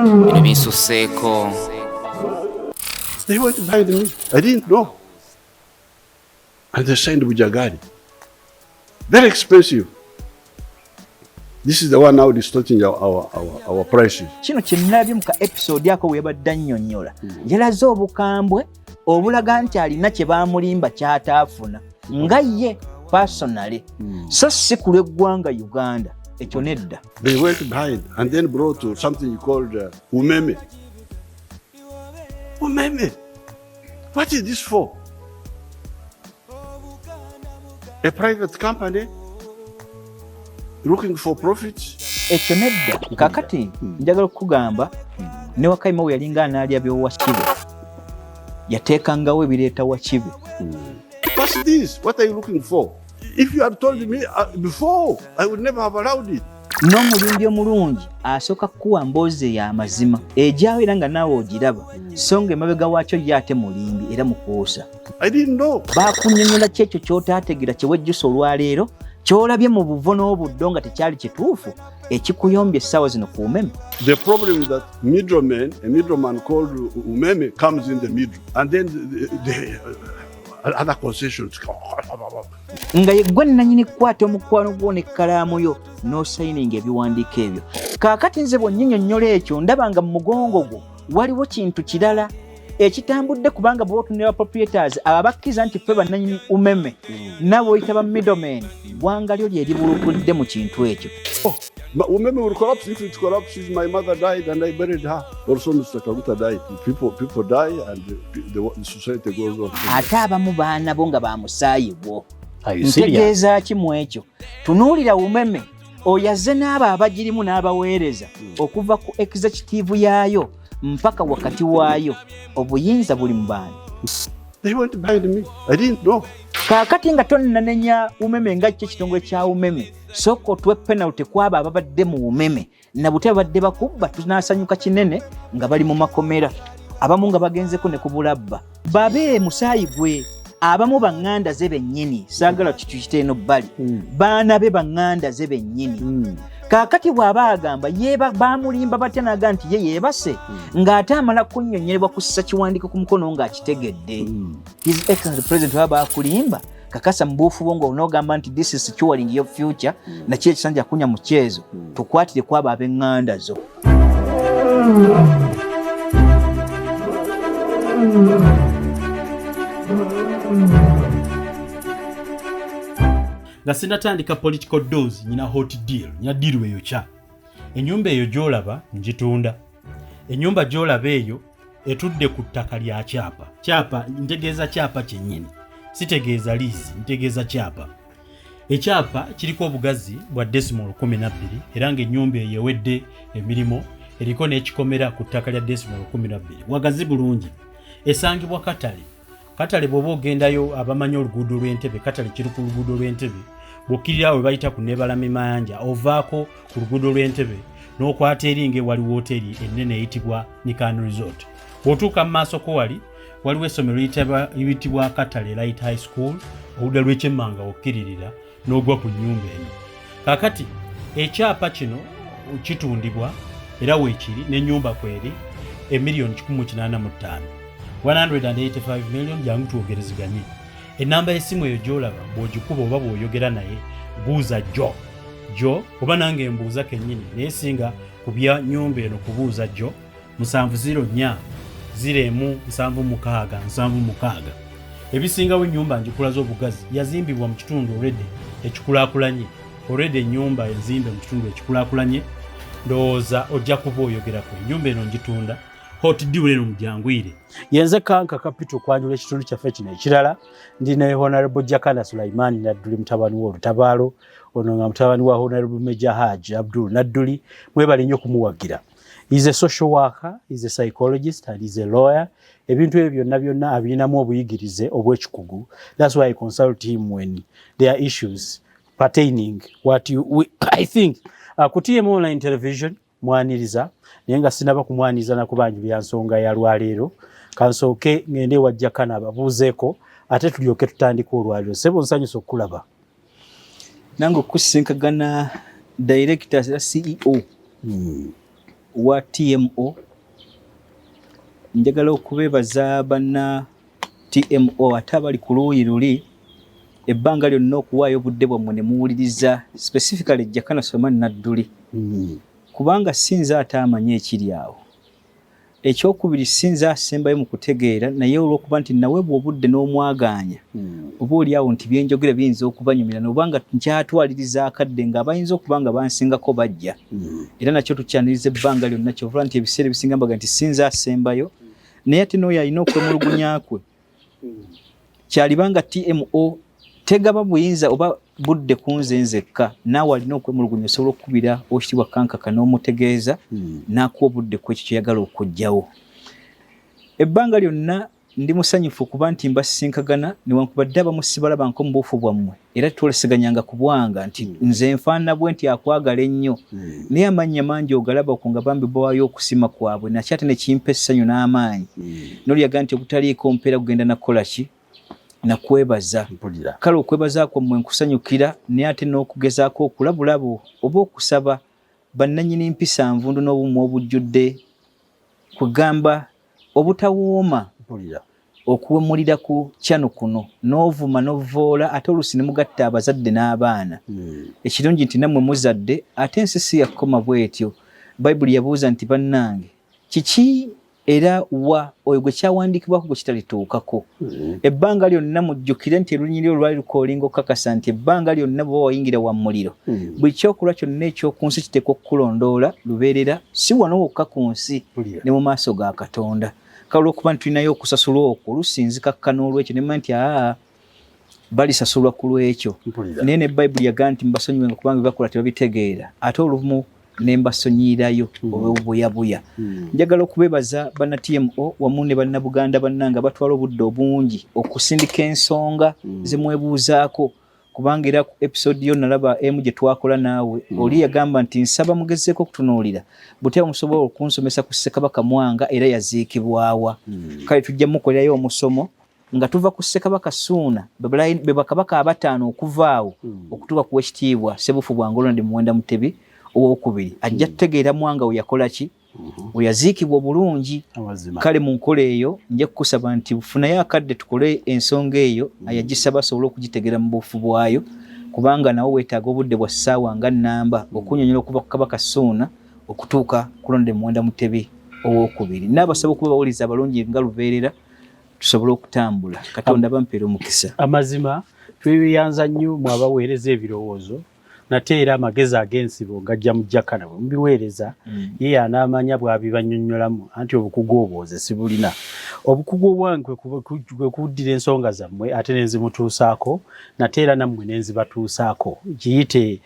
bino binsuseeko. They went behind me. I didn't know. And they signed Bujagari. Very expensive. This is the one now distorting our prices. Kino kye nnalabye mu ka episode ako webadde annyonnyola. Yalaze obukambwe obulaga nti alina kye baamulimba ky'ataafuna nga ye personally. So si ku lw'eggwanga Uganda. Ekyo nedda. They went behind and then brought something called Umeme. Umeme. What is this for? A private company looking for profits? Ekyo nedda. Kakati njagala okugamba ne Wakayima we yalinga analya by'owa Kibe. Yateekangawo ebireeta wa Kibe. What's this? What are you looking for? If you had told me before, I would never have allowed it. N'omulumbi omulungi asooka kuwa mboozi ya mazima ejaawo era nga naawe ogiraba so nga emabega waakyo ye ate mulimbi era mukuusa. I didn't know. Baakunnyonnyola ki ekyo ky'otaategeera kye wejjusa olwaleero ky'olabye mu buvo n'obuddo nga tekyali kituufu ekikuyombya essaawa zino ku Umeme. The problem is that a middleman called Umeme comes in the middle, and then the other concessions. Nga yeggwe nnannyini kukwata omukwano gwo n'ekkalaamu yo n'osayininga ebiwandiiko ebyo. Kaakati nze bw'onnyinyonnyola ekyo ndaba nga mu mugongo gwo waliwo kintu kirala ekitambudde kubanga bw'otunira proprietors abakkiriza nti ffe bannannyini Umeme nabo oyita ba middlemen ggwanga lyo lye libulukudde mu kintu ekyo. Umeme will collapse. If it collapses, my mother died and I buried her. Also, Mr. Kaguta died. People die and the society goes on. Ate abamu baana bo nga bamusaayi bwo. Ntegeeza ki mu ekyo? Tunuulira Umeme oyaze n'abo abagirimu n'abaweereza okuva ku executive yaayo mpaka wakati waayo obuyinza buli mu baana. They went behind me. I didn't know. Kaakati nga tonnanenya Umeme nga kyo ekitongole kya Umeme sooka otuwe penalty kwabo ababadde mu Umeme na bute babadde bakubba tunaasanyuka kinene nga bali mu makomera abamu nga bagenzeko ne ku bulabba babe musaayi gwe abamu baŋŋanda ze bennyini saagala tukiyite eno bbali baana be baŋŋanda ze bennyini. Kaakati bw'aba agamba baamulimba batya n'aga nti ye yeebase ng'ate amala kunnyonnyolebwa ku kiwandiiko ku mukono ng'akitegedde. His Excellency President baba akulimba kakasa mbuufu bo ng'onoogamba nti this is securing your future nakyo ekisanja kunya mu kyezo tukwatire kwabo ab'eŋŋanda zo. nga sinatandika political dose nyina hot deal nyina deal eyo kya ennyumba eyo gy'olaba ngitunda. Ennyumba gy'olaba eyo etudde ku ttaka lya kyapa ntegeeza kyapa kyennyini sitegeeza liisi ntegeeza kyapa. Ekyapa kiriko obugazi bwa decimal 12 era ng'ennyumba eyo ewedde emirimu eriko n'ekikomera ku ttaka lya decimal 12 wagazi bulungi. Esangibwa Katale bw'oba ogendayo abamanyi oluguudo lw'Entebbe Katale kiri ku luguudo lw'Entebbe bw'okkirira we bayita ku Nebalame Mayanja ovaako ku luguudo lw'Entebbe n'okwata eringa waliwo hoteri ennene eyitibwa Nikano Resort. Bw'otuuka mu maaso ko waliwo essomero eyitibwa Katale Light High School oludda lw'ekyemmanga okkiririra n'ogwa ku nnyumba eno. Kaakati ekyapa kino kitundibwa era weekiri n'ennyumba kweri $1,185,000 $185 million jangu tuogereziganye. Enamba y'essimu eyo gy'olaba bw'ogikuba oba bw'oyogera naye buuza Jo oba nange mbuuza kennyini naye singa ku bya nnyumba eno kubuuza Jo 704-01-776. Ebisingawo ennyumba njikulaza obugazi yazimbibwa mu kitundu already ekikulaakulanye. Already ennyumba enzimbe mu kitundu ekikulaakulanye ndowooza ojja kuba oyogerako ennyumba eno njitunda. Hot deal eno mujangwire. Yenze kanka capital kwanjula ekitundu kyaffe kino ekirala ndine Honorable Jakana Sulaiman Nadduli mutabani w'olutabaalo ono nga mutabani wa Honorable Major Hajj Abdul Nadduli mwebale nnyo kumuwagira. He's a social worker, he's a psychologist and he's a lawyer. Ebintu ebyo byonna abinamu obuyigirize obw'ekikugu. That's why I consult him when there are issues pertaining I think kutiye mu online television mwaniriza naye nga sinaba kumwaniza na kubanjulira nsonga ya lwaleero kansooke ngende wa Jakana ababuuzeeko ate tulyoke tutandika olwaleero. Sebo nsanyusa okulaba nange okusinkagana director ya CEO wa TMO, njagala okubeebaza banna TMO ate abali ku luuyi luli ebbanga lyonna okuwaayo obudde bwammwe ne muwuliriza specifically Jakana Nadduli kubanga sinza ate amanyi ekiri awo. Ekyokubiri sinza asembayo mu kutegeera naye olw'okuba nti naweebwa obudde n'omwagaanya oba oli awo nti byenjogera biyinza okubanyumira nobanga nkyatwaliriza akadde ng'abayinza okuba nga bansingako bajja era nakyo tukyaniriza ebbanga lyonna kyovula nti ebiseera ebisinga mbaga nti sinza asembayo naye ate n'oyo alina okwemulugunya kwe kyalibanga TMO tegaba buyinza oba budde kunze nzekka naawe alina okwemulugunya osobola okukubira Oweekitiibwa Kankaka n'omutegeeza n'akuwa obudde ku ekyo kyeyagala okujjawo. Ebbanga lyonna ndi musanyufu kuba nti mbasisinkagana newankubadde abamu sibalaba mu buufu bwammwe era twoleseganyanga ku bwanga nti nze nfaanana bwe nti akwagala ennyo naye amannya mangi ogalaba ku nga bambi bawaayo okusima kwabwe nakyo ate ne kimpa essanyu n'amaanyi n'olyaga nti obutaliiko mpeera kugenda nakukola ki nakwebaza kale okwebaza kwammwe nkusanyukira naye ate n'okugezaako okulabulabo oba okusaba bannannyini mpisa nvundu n'obumu obujjudde kugamba obutawooma okuwemulira ku kyano kuno n'ovuma n'ovvoola ate oluusi ne mugatta abazadde n'abaana ekirungi nti nammwe muzadde ate ensi si yakoma bw'etyo. Bayibuli yabuuza nti bannange kiki era wa oyo gwe kyawandiikibwako gwe kitalituukako ebbanga lyonna mujjukire nti olunyiri olwali lukoolinga okukakasa nti ebbanga lyonna bwe wayingira wa muliro buli kyokulwa kyonna eky'oku nsi kiteekwa okukulondoola lubeerera si wano wokka ku nsi ne mu maaso ga Katonda. Kale olw'okuba nti tulinayo okusasula okwo lusinzikakka n'olwekyo ne mmanyi nti balisasulwa ku lwekyo naye ne Bayibuli yagaa nti mbasonyiwenga kubanga bakola tebabitegeera ate olumu ne mbasonyiirayo obubuyabuya. Njagala okubeebaza banna TMO wamu ne bannabuganda bannanga batwala obudde obungi okusindika ensonga ze mwebuuzaako kubanga era ku episode yo nalaba emu gye twakola naawe oli yagamba nti nsaba mugezeeko okutunuulira butya musobola okunsomesa ku Ssekabaka Mwanga era yaziikibwawa kale tujja mukolerayo omusomo nga tuva ku Ssekabaka Ssuuna be bakabaka abataano okuvaawo okutuuka ku Oweekitiibwa Ssebufu Bwangolonda Muwenda Mutebi owokubiri ajja tutegeera Mwanga we yakola ki we yaziikibwa obulungi. Kale mu nkola eyo nja kukusaba nti bufunayo akadde tukole ensonga eyo ayagisaba asobole okugitegeera mu bufu bwayo kubanga nawo weetaaga obudde bwa ssaawa nga nnamba okunnyonnyola okuva ku Kabaka Ssuuna okutuuka ku Londe Muwenda Mutebi owokubiri. N'abasaba okuba bawuliza abalungi nga lubeerera tusobole okutambula. Katonda bampeera omukisa. Amazima tweyanza nnyo mu abaweereza ebirowoozo nate era amagezi ag'ensibo ngajja mu Jakana bwe mubiweereza ye anaamanya bw'abibannyonnyolamu anti obukugu obwoze sibulina. Obukugu obwange kwe kuddira ensonga zammwe ate nenzimutuusaako nate era nammwe nenzibatuusaako kiyite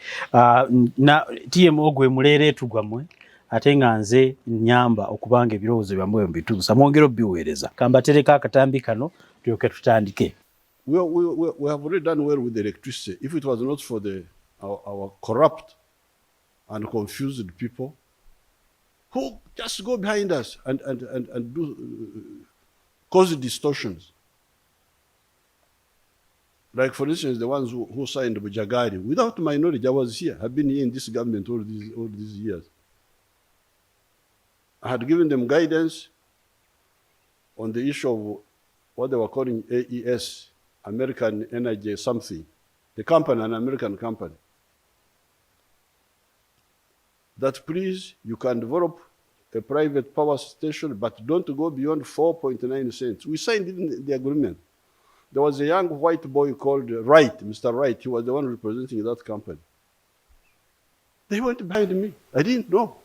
TMO gwe muleereetu gwammwe ate nga nze nnyamba okubanga ebirowoozo byammwe mbituusa mwongera obbiweereza. Kambatereka akatambi kano tulyoke tutandike. We have already done well with the electricity. If it was not for our corrupt and confused people who just go behind us and do cause distortions. Like for instance, the ones who signed Bujagari. Without my knowledge, I was here. I've been here in this government all these years. I had given them guidance on the issue of what they were calling AES, American Energy something. The company, an American company. That please, you can develop a private power station, but don't go beyond 4.9 cents. We signed in the agreement. There was a young white boy called Wright, Mr. Wright. He was the one representing that company. They went behind me. I didn't know.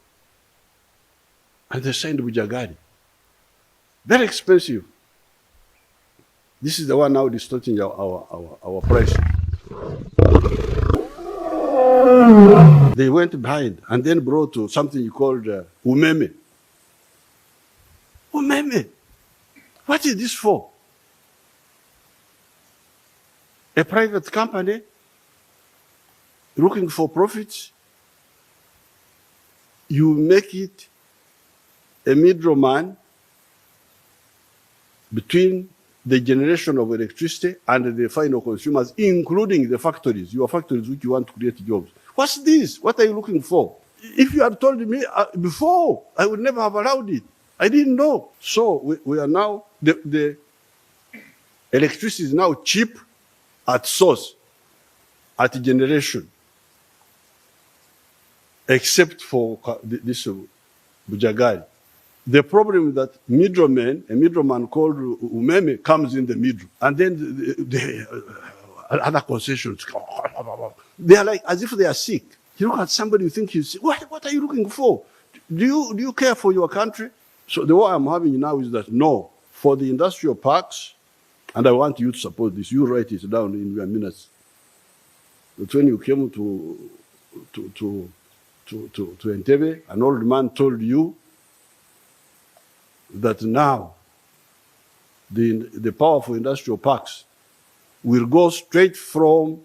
And they signed Bujagari. Very expensive. This is the one now distorting our price. They went behind and then brought to something called Umeme. Umeme. What is this for? A private company looking for profits. You make it a middleman between the generation of electricity and the final consumers, including the factories, your factories which you want to create jobs. What's this? What are you looking for? If you had told me before, I would never have allowed it. I didn't know. So we are now, the electricity is now cheap at source, at generation, except for this Bujagari. The problem is that a middleman called Umeme comes in the middle, and then the other concessions, they are like as if they are sick. You look at somebody, you think he's sick. What are you looking for? Do you care for your country? So the war I'm having now is that no, for the industrial parks, and I want you to support this. You write it down in your minutes. But when you came to Entebbe, an old man told you that now the powerful industrial parks will go straight from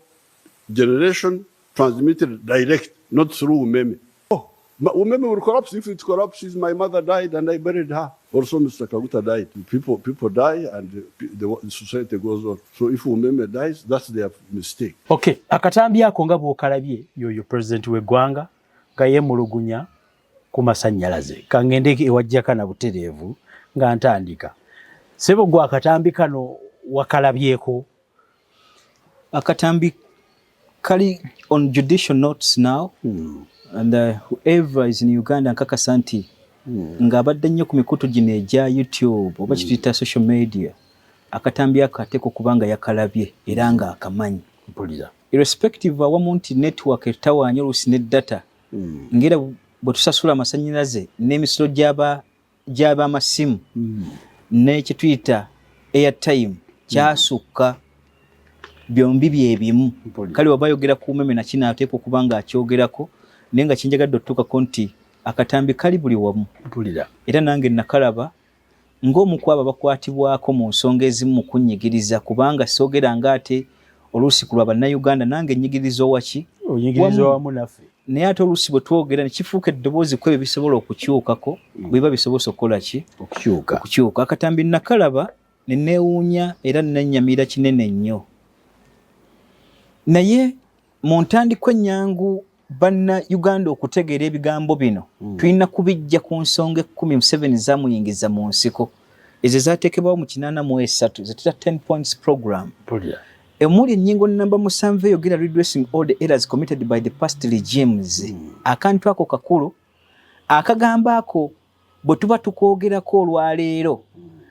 generation transmitted direct, not through Umeme. Oh, Umeme will collapse. If it collapses, my mother died and I buried her. Also, Mr. Kaguta died. People die and the society goes on. So if Umeme dies, that's their mistake. Okay, akatambi ako nga bw'okalabye yoyo president w'eggwanga nga yeemulugunya ku masannyalaze kangende ewajjakana butereevu nga ntandika. Sebo gwe akatambi kano wakalabyeko? Akatambi kali on judicial notes now, and whoever is in Uganda nkakasa nti ng'abadde nnyo ku mikutu gino egya YouTube oba kituyita social media, akatambi akateeka okubanga yakalabye era nga akamanyi. Irrespective awamu nti network etawaanya oluusi ne data, ngera bwe tusasula amasannyalaze n'emisolo gy'abamasimu n'ekituyita airtime kyasukka, byombi byebimu. Kale waba yogera ku Umeme na kinaateeka okuba nga akyogerako, naye nga kinjagadde otutuukako nti akatambi kali buli wamu. Era nange nakalaba ng'omu ku abo bakwatibwako mu nsonga ezimu mu kunnyigiriza, kubanga soogeranga ate oluusi ku lwa bannayuganda nange nnyigiriza owaki onyigiriza wamu naffe. Naye ate oluusi bwe twogera ne kifuuka eddoboozi ku ebyo bisobola okukyukako, bweba bisobosa okukola ki? Okukyuka. Akatambi nakalaba ne neewuunya era nennyamira kinene nnyo. Naye mu ntandikwa ennyangu banna-Uganda okutegeera ebigambo bino, tulina kubijja ku nsonga 17 zamuyingiza mu nsiko ezo zaateekebwawo mu 83 ze tuta 10 points program. Emuli ennyingo nnamba 7 eyogera redressing all the errors committed by the past regimes. Akantu ako kakulu akagamba ako bwe tuba tukwogerako olwaleero,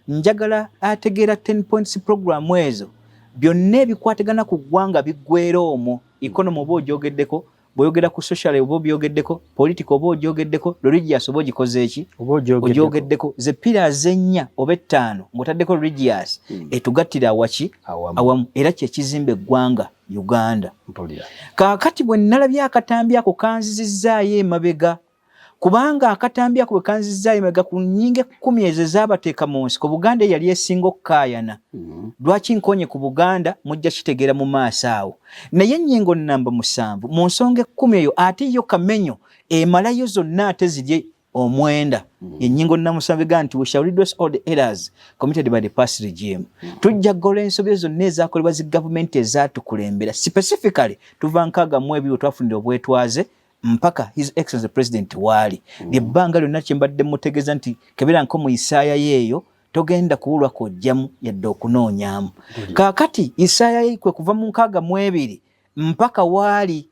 njagala ategeera 10 points program ezo byonna ebikwategana ku ggwanga biggwera omwo. Economy oba ogyogeddeko, bw'oyogera ku social oba obyogeddeko, political oba ogyogeddeko, religious oba ogikoze eki? Ogyogeddeko. Ze pillars 4 oba 5 ng'otaddeko religious etugattira awaki? Awamu. Era kye kizimba eggwanga Uganda. Kaakati bwe nalabye akatambi ako kanzizizzaayo emabega, kubanga akatambi ako bwe kanzizizzaayo emabega ku nnyingo 10 ezo zaabateeka mu nsiko, Buganda yali esinga okukaayana. Lwaki nkonye ku Buganda mujja kitegeera mu maaso awo. Naye ennyingo nnamba 7 mu nsonga 10 eyo ate yo kamenyo emalayo zonna ate ziri 9. Ennyingo nnamba 7 ega nti we shall redress all the errors committed by the past regime. Tujja kugola ensobi zonna ezaakolebwa zi gavumenti ezaatukulembera. Specifically tuva 62 twafunira obwetwaze mpaka His Excellency President waali. Ebbanga lyonna kye mbadde mutegeeza nti kebera nko mu Isaaya yeeyo togenda kuwulwa kojjamu yadde okunoonyaamu. Kaakati Isaaya ye kwe kuva mu 62 mpaka waali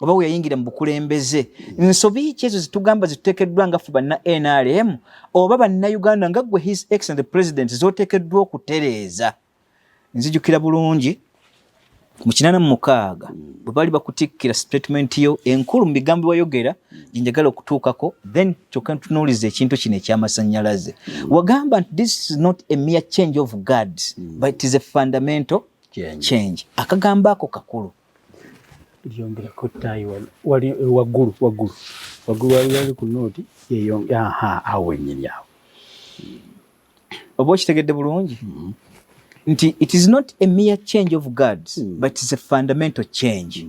oba we yayingira mu bukulembeze. Nsobi ki ezo zitugamba zituteekeddwa nga ffe banna NRM oba bannayuganda nga gwe His Excellency President z'oteekeddwa okutereeza? Nzijukira bulungi mu 86 bwe bali bakutikkira statement yo enkulu mu bigambo wayogera njagala okutuukako, then kyokka ntunuuliza ekintu kino eky'amasannyalaze. Wagamba nti this is not a mere change of guards but it is a fundamental change. Akagambo ako kakulu. Lyongerako ttaayi wali waggulu wali ku nooti awo ennyini awo. Oba okitegedde bulungi? Nti it is not a mere change of guards but it is a fundamental change.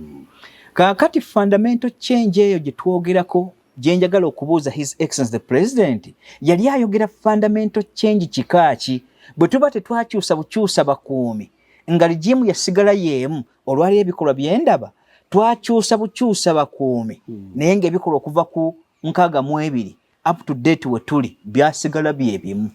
Kaakati fundamental change eyo gye twogerako gye njagala okubuuza His Excellency the President yali ayogera fundamental change kikaaki? Bwe tuba tetwakyusa bukyusa bakuumi nga ligimu yasigala yeemu olwali ebikolwa by'endaba, twakyusa bukyusa bakuumi naye ng'ebikolwa okuva ku 62 up to date we tuli byasigala bye bimu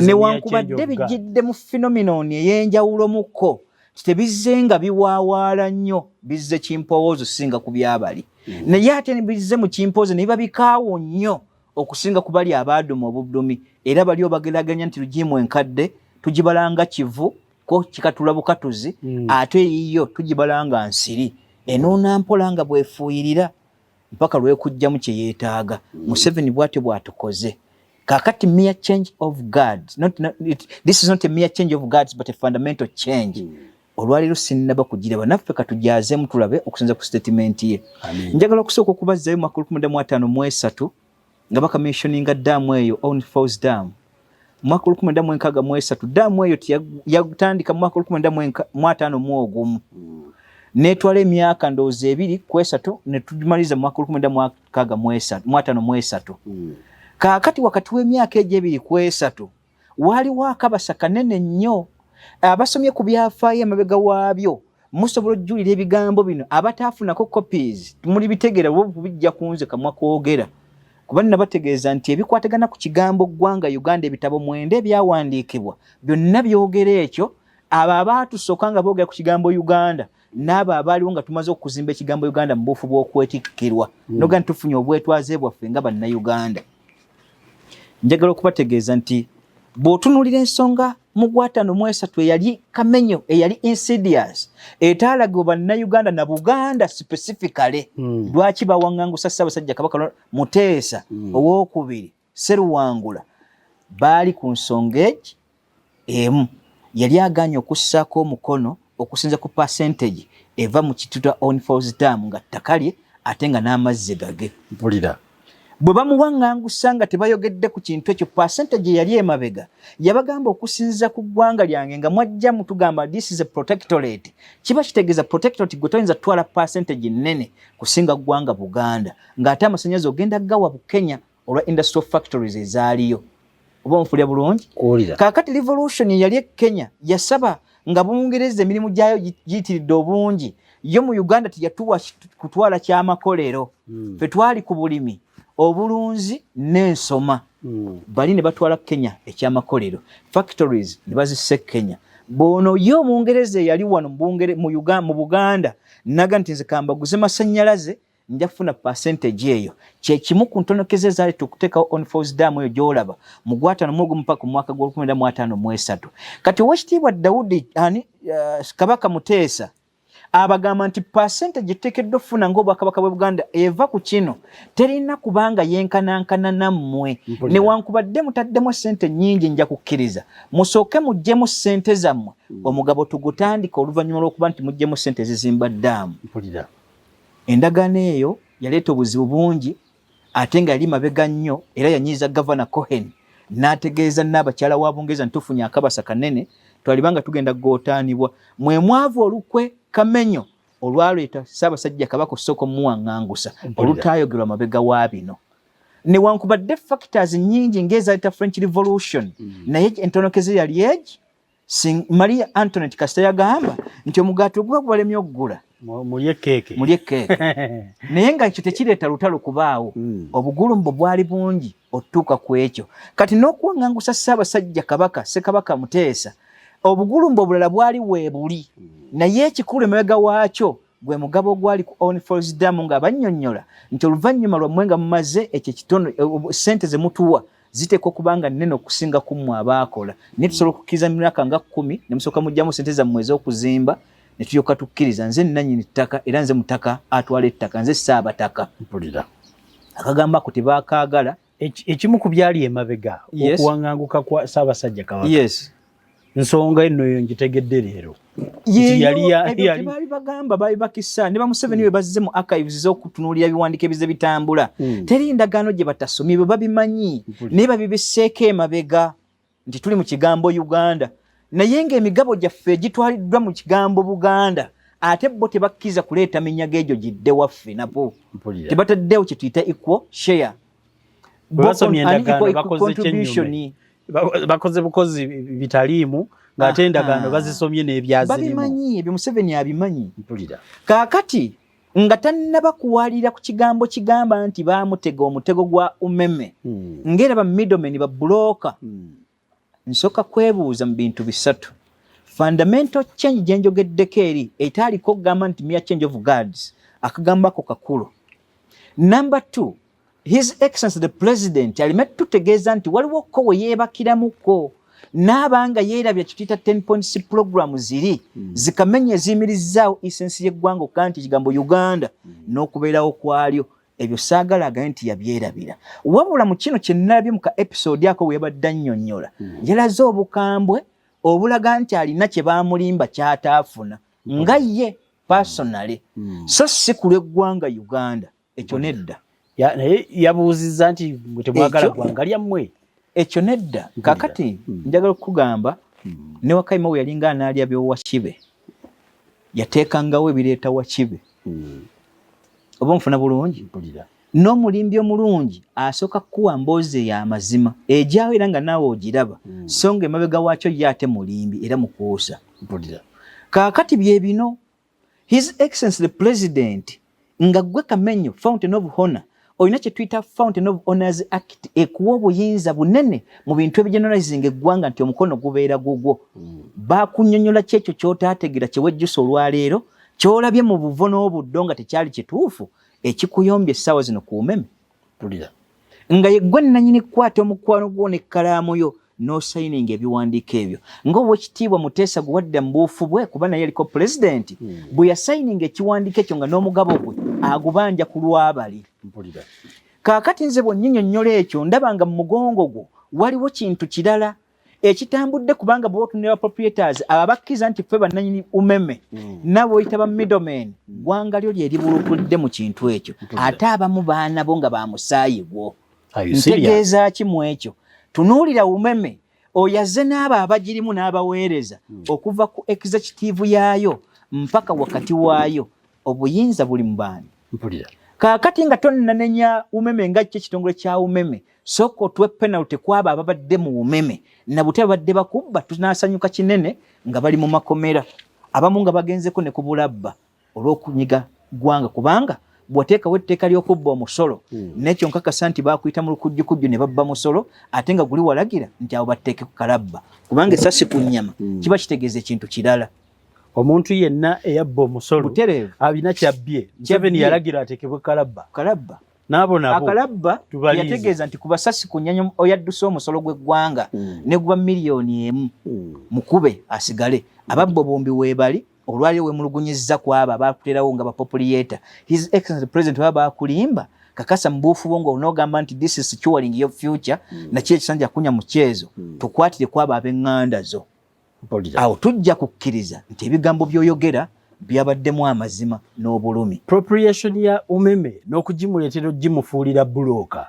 newankubadde bijjidde mu phenomenon ey'enjawulo mukko tebizze nga biwaawaala nnyo bizze kimpowoozo singa ku byabali naye ate bizze mu kimpowoozo ne biba bikaawo nnyo okusinga ku bali abaaduma obudumi era bali obageraganya nti lugimu enkadde tugibalanga kivu ko kikatula bukatuzi ate yiyo tugibalanga nsiri enuuna mpola nga bwefuuyirira mpaka lwekujjamu kye yeetaaga Museveni bw'atyo bw'atukoze kakati mere change of guards this is not a mere change of guards but a fundamental change olwaliro sinnaba kugiraba naffe katujazemu tulabe okusinza ku statement ye njagala okusooka okubazzayo mu 1953 nga bakamissioninga ddamu eyo on falls dam mu 1963 ddamu eyo yagutandika mu 1951 netwala emyaka ndowooza 2 ne tugimaliza mu 1953 kaakati wakati w'emyaka egyo 2 waaliwo akabasa kanene nnyo abasomye ku byafaayo emabega waabyo musobola okujulira ebigambo bino abataafunako copies muli bitegeera bijja kunze kamwa kwogera kuba nabategeeza nti ebikwatagana ku kigambo ggwanga Uganda ebitabo 9 ebyawandiikibwa byonna byogera ekyo abo abaatusooka nga boogera ku kigambo Uganda n'abo abaaliwo nga tumaze okuzimba ekigambo Uganda mu buufu bw'okwetikkirwa noga ntufunye obwetwaze bwaffe nga bannayuganda njagala okubategeeza nti bw'otunuulira ensonga mu 53 eyali kamenyo eyali insidious etaalagibwa bannayuganda na Buganda specifically lwaki bawaŋŋangusa Ssaabasajja Kabaka Muteesa owookubiri Sseruwangula baali ku nsonga emu yali agaanye okussaako omukono okusinza ku percentage eva mu kituta on falls dam nga ttaka lye ate nga n'amazzi gage mpulira bwe bamuwaŋŋangusa nga tebayogedde ku kintu ekyo percentage yali emabega yabagamba okusinza ku ggwanga lyange nga mwajja mutugamba this is a protectorate kiba kitegeeza protectorate gwe toyinza twala percentage nnene kusinga ggwanga Buganda ng'ate amasannyalaze ogenda gawa bu Kenya olwa industrial factories ezaaliyo oba onfulya bulungi kaakati revolution yali Kenya yasaba nga Bungereza emirimu gyayo giyitiridde obungi yo mu Uganda teyatuwa kutwala kyamakolero fe twali ku bulimi obulunzi n'ensoma bali ne batwala Kenya ekyamakolero factories ne bazisse Kenya bono yo Mungereza yali wano mu Buganda naga nti nze kambaguze masannyalaze nja kufuna percentage eyo kyekimu ku ntonokeze zaali tukuteekawo on falls dam eyo gy'olaba mu 55 mpaka mu mwaka gwa 1953 kati Oweekitiibwa Daudi Kabaka Muteesa abagamba nti percentage eteekeddwa okufuna ng'Obwakabaka bwe Buganda eva ku kino terina kubanga yenkanankana nammwe newankubadde mutaddemu ssente nnyingi nja kukkiriza musooke muggyemu ssente zammwe omugabo tugutandika oluvannyuma lw'okuba nti muggyemu ssente zizimba ddaamu endagaano eyo yaleeta obuzibu bungi ate nga yali mabega nnyo era yanyiiza Gavana Cohen n'ategeeza n'abakyala wa Bungereza ntufunye akabasa kanene twalibanga tugenda gootaanibwa mwe mwavu olukwe kamenyo olwaleeta Ssaabasajja Kabaka osooka muwaŋŋangusa olutaayogerwa mabega wa bino newankubadde factors nnyingi ng'ezaleeta French Revolution naye entonokeze yali egi Maria Antoinette Kasita yagamba nti omugaati oguba gubalemye okugula mulye keeke naye nga ekyo tekireeta lutalo kubaawo obugulumbo bwali bungi otuuka ku ekyo kati n'okuwaŋŋangusa Ssaabasajja Kabaka Ssekabaka Muteesa obugulumbo obulala bwali weebuli naye ekikulu emabega waakyo gwe mugabo ogwali ku on falls dam nga bannyonnyola nti oluvannyuma lwammwe nga mumaze ekyo ekitono ssente ze mutuwa ziteekwa okubanga nnene okusinga ku mmwe abaakola naye tusobola okukkiriza mu myaka nga 10 ne musooka mugyamu ssente zammwe ez'okuzimba ne tulyoka tukkiriza nze nannyini ttaka era nze mutaka atwala ettaka nze Ssaabataka akagambo ako tebaakaagala ekimu ku byali emabega okuwaŋŋanguka kwa Ssaabasajja Kabaka nsonga eno yo ngitegedde leero baali bagamba baali bakisa ne Museveni we bazze mu archives z'okutunuulira ebiwandiiko ebize bitambula teri ndagaano gye batasomye bwe babimanyi naye babibisseeko emabega nti tuli mu kigambo Uganda naye ng'emigabo gyaffe egitwaliddwa mu kigambo Buganda ate bo tebakkiriza kuleeta minyago egyo gidde waffe nabo tebataddewo kye tuyita equal share contribution bakoze bukozi bitaliimu ng'ate endagaano bazisomye n'ebyazirimu babimanyi ebyo Museveni abimanyi kaakati nga tannaba kuwalira ku kigambo kigamba nti baamutega omutego gwa Umeme ng'era ba middlemen ba bulooka. Nsooka kwebuuza mu bintu bisatu. Fundamental change gye njogeddeko eri etaaliko okugamba nti mere change of guards, akagambo ako kakulu. Number 2, His Excellency the President alime tutegeeza nti waliwo ko we yeebakiramuko n'abanga yeerabya kituyita 10 points program ziri zikamenya eziyimirizzaawo isensi y'eggwanga okugaa nti kigambo Uganda n'okubeerawo kwalyo. Ebyo saagalaga nti yabyerabira. Wabula mu kino kye nnalabye mu ka episode ako we yabadde annyonnyola yalaze obukambwe obulaga nti alina kye baamulimba ky'ataafuna nga ye personally so si ku lw'eggwanga Uganda. Ekyo nedda. Naye yabuuzizza nti mwe temwagala ggwanga lyammwe. Ekyo nedda. Kaakati njagala okukugamba ne Wakayima we yalinga anaalya by'Owakibe yateekangawo ebireeta Wakibe. Oba nfuna bulungi? N'omulimbi omulungi asooka kuwa mboozi y'amazima egyawo era nga naawe ogiraba so nga emabega waakyo ye ate mulimbi era mukuusa. Kaakati bye bino His Excellency the President nga gwe Kamenyo Fountain of Honor olina kye tuyita Fountain of Honors Act ekuwa obuyinza bunene mu bintu ebigeneralizing eggwanga nti omukono gubeera gugwo. Baakunnyonnyola ki ekyo ky'otaategeera kye wejjusa olwaleero ky'olabye mu buvo n'obuddo nga tekyali kituufu ekikuyombye essaawa zino ku Umeme. Nga yeggwe nnannyini kukwata omukwano gwo n'ekkalaamu yo n'osayininga ebiwandiiko ebyo ng'Oweekitiibwa Muteesa gwe wadda mu buufu bwe kuba naye yaliko pulezidenti bwe yasayininga ekiwandiiko ekyo nga n'omugabo gwe agubanja ku lwabali. Kaakati nze bw'onnyinyonnyola ekyo ndaba nga mu mugongo gwo waliwo kintu kirala ekitambudde kubanga bwe otunira proprietors abakkiriza nti ffe bannannyini Umeme nabo oyita ba middlemen ggwanga lyo lye libulukudde mu kintu ekyo ate abamu baana bo nga bamusaayibwo. Ntegeeza ki mu ekyo? Tunuulira Umeme oyaze n'abo abagirimu n'abaweereza okuva ku executive yaayo mpaka wakati waayo obuyinza buli mu baani. Kaakati nga tonnanenya Umeme nga kye kitongole kya Umeme sooka otuwe penalty kwabo ababadde mu Umeme na bute babadde bakubba tunaasanyuka kinene nga bali mu makomera abamu nga bagenzeko ne ku bulabba olw'okunyiga ggwanga kubanga bw'oteekawo etteeka ly'okubba omusolo n'ekyo nkakasa nti baakuyita mu lukujjukujju ne babba musolo ate nga guli walagira nti abo batteeke ku kalabba kubanga essasi ku nnyama kiba kitegeeza ekintu kirala. Omuntu yenna eyabba omusolo butereevu alina kyabbye. Museveni yalagira ateekebwe kalabba. N'abo akalabba yategeeza nti ku basasi ku nnyanya oyadduse omusolo gw'eggwanga ne guba miliyoni emu mukube asigale. Ababbo bombi weebali olwaliwo wemulugunyizza kwabo abaakuterawo nga bapopuliyeeta. His Excellency President baba baakulimba kakasa mbuufu bo ng'onoogamba nti this is securing your future nakyo ekisanja kunya mu kyezo tukwatire kwabo ab'Engandazo. Awo tujja kukkiriza nti ebigambo by'oyogera byabaddemu amazima n'obulumi. Appropriation ya Umeme n'okugimuleetera ogimufuulira bulooka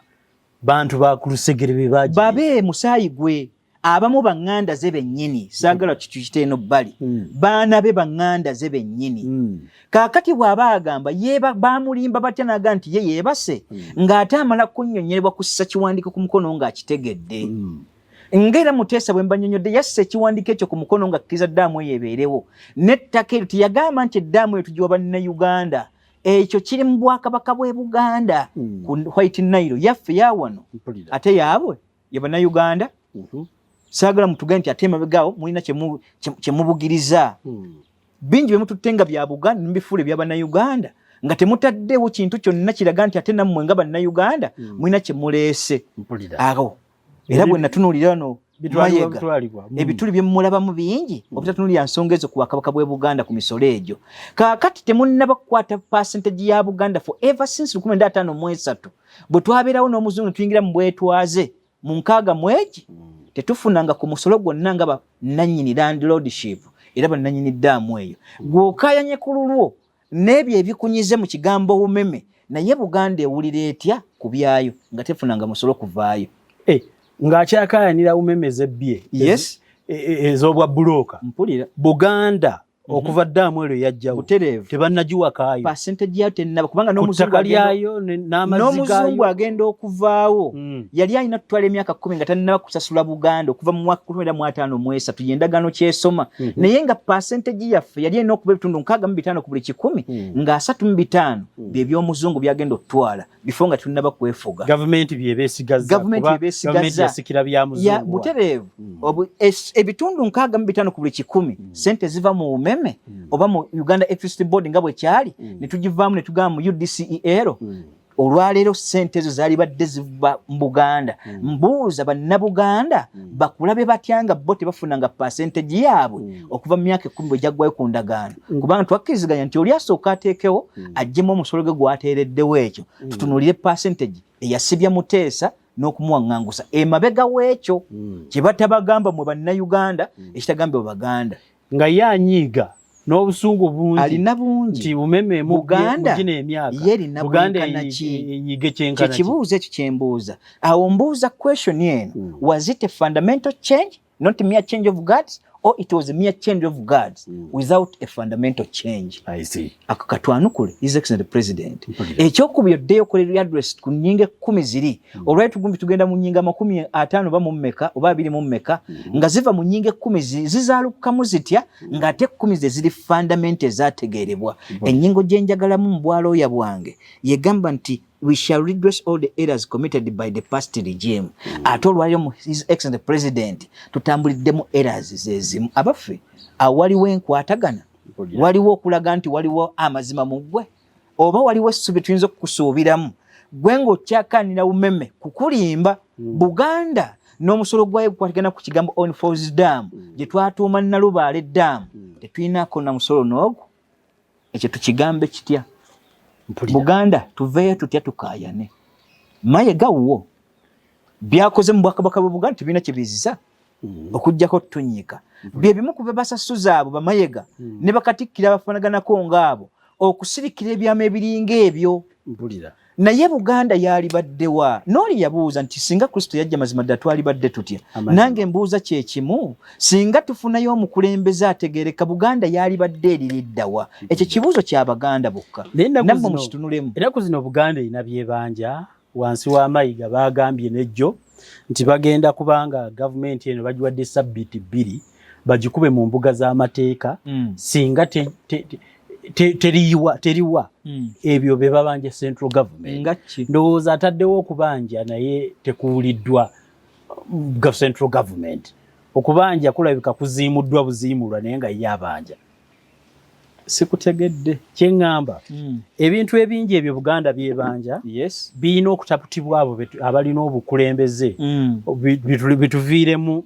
bantu bakulusegere be babe musaayi gwe abamu baŋŋandaze bennyini saagala kitukite eno bbali baana be baŋŋandaze bennyini. Kaakati bw'aba agamba baamulimba batya naga nti ye yeebase ng'ate amala kunnyonnyolebwa kussa kiwandiiko ku mukono ng'akitegedde. Ngera Muteesa bwe mbannyonnyodde yasse ekiwandiiko ekyo ku mukono nga kkiriza ddaamu eyo ebeerewo n'ettaka eryo teyagamba nti eddaamu eyo tugiwa bannayuganda ekyo kiri mu Bwakabaka bw'e Buganda ku White Nile yaffe yawano ate yaabwe ye bannayuganda. Saagala mutugambe nti ate emabegaawo mulina kye mubugiriza bingi bye mututte nga bya Buganda mubifuula ebya bannayuganda nga temutaddewo kintu kyonna kiraga nti ate nammwe nga bannayuganda mulina kye muleese. Awo era bwe natunuulira wano Mayega ebituli bye mulabamu bingi obutatunulira nsonga ezo ku Bwakabaka bw'e Buganda ku misolo egyo. Kaakati temunnaba kukwata percentage ya Buganda for ever since 1953 bwe twabeerawo n'omuzungu tuyingira mu bwetwaze mu nkaaga mwegi tetufunanga ku musolo gwonna nga bannannyini landlordship era bannannyini ddaamu eyo gw'okaayanye ku lulwo n'ebyo ebikunyize mu kigambo Umeme naye Buganda ewulira etya ku byayo nga tefunanga musolo kuvaayo. Ng'akyakaayanira Umeme zebbye ez'obwa bulooka mpulira Buganda okuva ddamu eryo yajjawo tebannagiwakaayo percentage yayo tennaba kubanga n'omuzungu agenda okuvaawo yali alina tutwala emyaka 10 nga tannaba kusasula Buganda okuva mu mwaka 1953 yendagaano kyesoma naye nga percentage yaffe yali alina okuba ebitundu 65 ku buli 100 nga 35 by'ebyomuzungu byagenda okutwala bifo nga tunnaba kwefuga gavumenti byebeesigaza yasikira bya muzungu butereevu ebitundu 65 ku buli 100 sente ziva mu Umeme oba mu Uganda Electricity Board nga bwe kyali ne tugivaamu ne tugamba mu UDCEL olwaleero sente ezo zaali badde ziva mu Buganda mbuuza bannabuganda bakulabe batyanga bo tebafunanga percentage yaabwe okuva mu myaka 10 bwe jaggwayo ku ndagaano kubanga twakkiriziganya nti oli asooka ateekewo aggyemu omusolo gwe gwateereddewo ekyo tutunuulire percentage eyasibya Muteesa n'okumuwaŋŋangusa emabega w'ekyo kye batabagamba mwe bannayuganda ekitagambye Baganda nga yanyiiga n'obusungu bungi alina bungi nti Umeme Buganda emyaka Buganda enyige kyenkana kibuuza ekyo kyembuuza awo mbuuza question eno was it a fundamental change not a mere change of guards or it was a mere change of guards without a fundamental change. I see. Akakatwanukule His Excellency President ekyokubiri oddeyo okolera address ku nnyinga 10 ziri olwali tugumbi tugenda mu nnyinga 50 oba mu mmeka oba 20 mu mmeka nga ziva mu nnyinga 10 zizaalukamu zitya nga ate 10 ze ziri fundamental zategeerebwa ennyingo gye njagalamu mu bwalooya bwange yegamba nti we shall redress all the errors committed by the past regime. Ate olwaliro His Excellency President tutambuliddemu errors zezimu abaffe awaliwo enkwatagana waliwo okulaga nti waliwo amazima mu ggwe oba waliwo essubi tuyinza okukusuubiramu gwe ng'okyakanira Umeme kukulimba Buganda n'omusolo gwayo gukwatagana ku kigambo on Falls Dam gye twatuuma Nalubaale Dam tetuyinaako na musolo n'ogwo ekyo tukigambe kitya Buganda tuveeyo tutya tukaayane Mayiga wo byakoze mu Bwakabaka bwa Buganda tubina kibiziza okujjako tunyika bye bimu ku basasuza abo bamayiga ne bakatikkira abafanaganako ng'abo okusirikira ebyama ebiringa ebyo mpulira naye Buganda yali baddewa n'oli yabuuza nti singa Kristo yajja mazima ddala twali badde tutya nange mbuuza kye kimu singa tufunayo omukulembeze ategeereka Buganda yali badde eririddawa ekyo kibuuzo ky'Abaganda bokka nammwe mukitunulemu ennaku zino Buganda erina byebanja wansi wa Mayiga bagambye nejjo nti bagenda kubanga gavumenti eno bagiwadde sabbiiti 2 bagikube mu mbuga z'amateeka singa teriwa ebyo be babanja central government ndowooza ataddewo okubanja naye tekuwuliddwa central government okubanja kulabika kuziimuddwa buziimulwa naye nga ye abanja sikutegedde kyeŋŋamba ebintu ebingi ebyo Buganda byebanja birina okutaputibwa abo abalina obukulembeze bituviiremu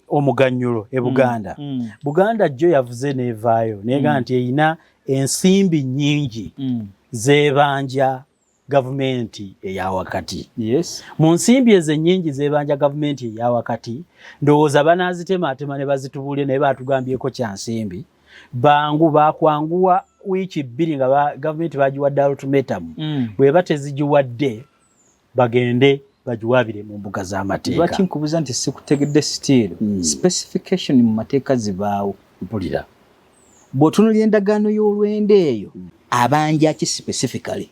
omuganyulo e Buganda Buganda jjo yavuze neevaayo neega nti eyina ensimbi nnyingi zeebanja gavumenti eyawakati mu nsimbi ezo ennyingi zeebanja gavumenti eyawakati ndowooza banaazitemaatema ne bazitubuulire naye baatugambyeko kya nsimbi bangu bakwanguwa wiiki 2 nga gavumenti bagiwadde ultimatum bweba tezigiwadde bagende bagiwabire mu mbuga z'amateeka lwaki nkubuuza nti sikutegedde still specification mu mateeka zibaawo mpulira bw'otunuulira endagaano y'olwendo eyo abanja ki specifically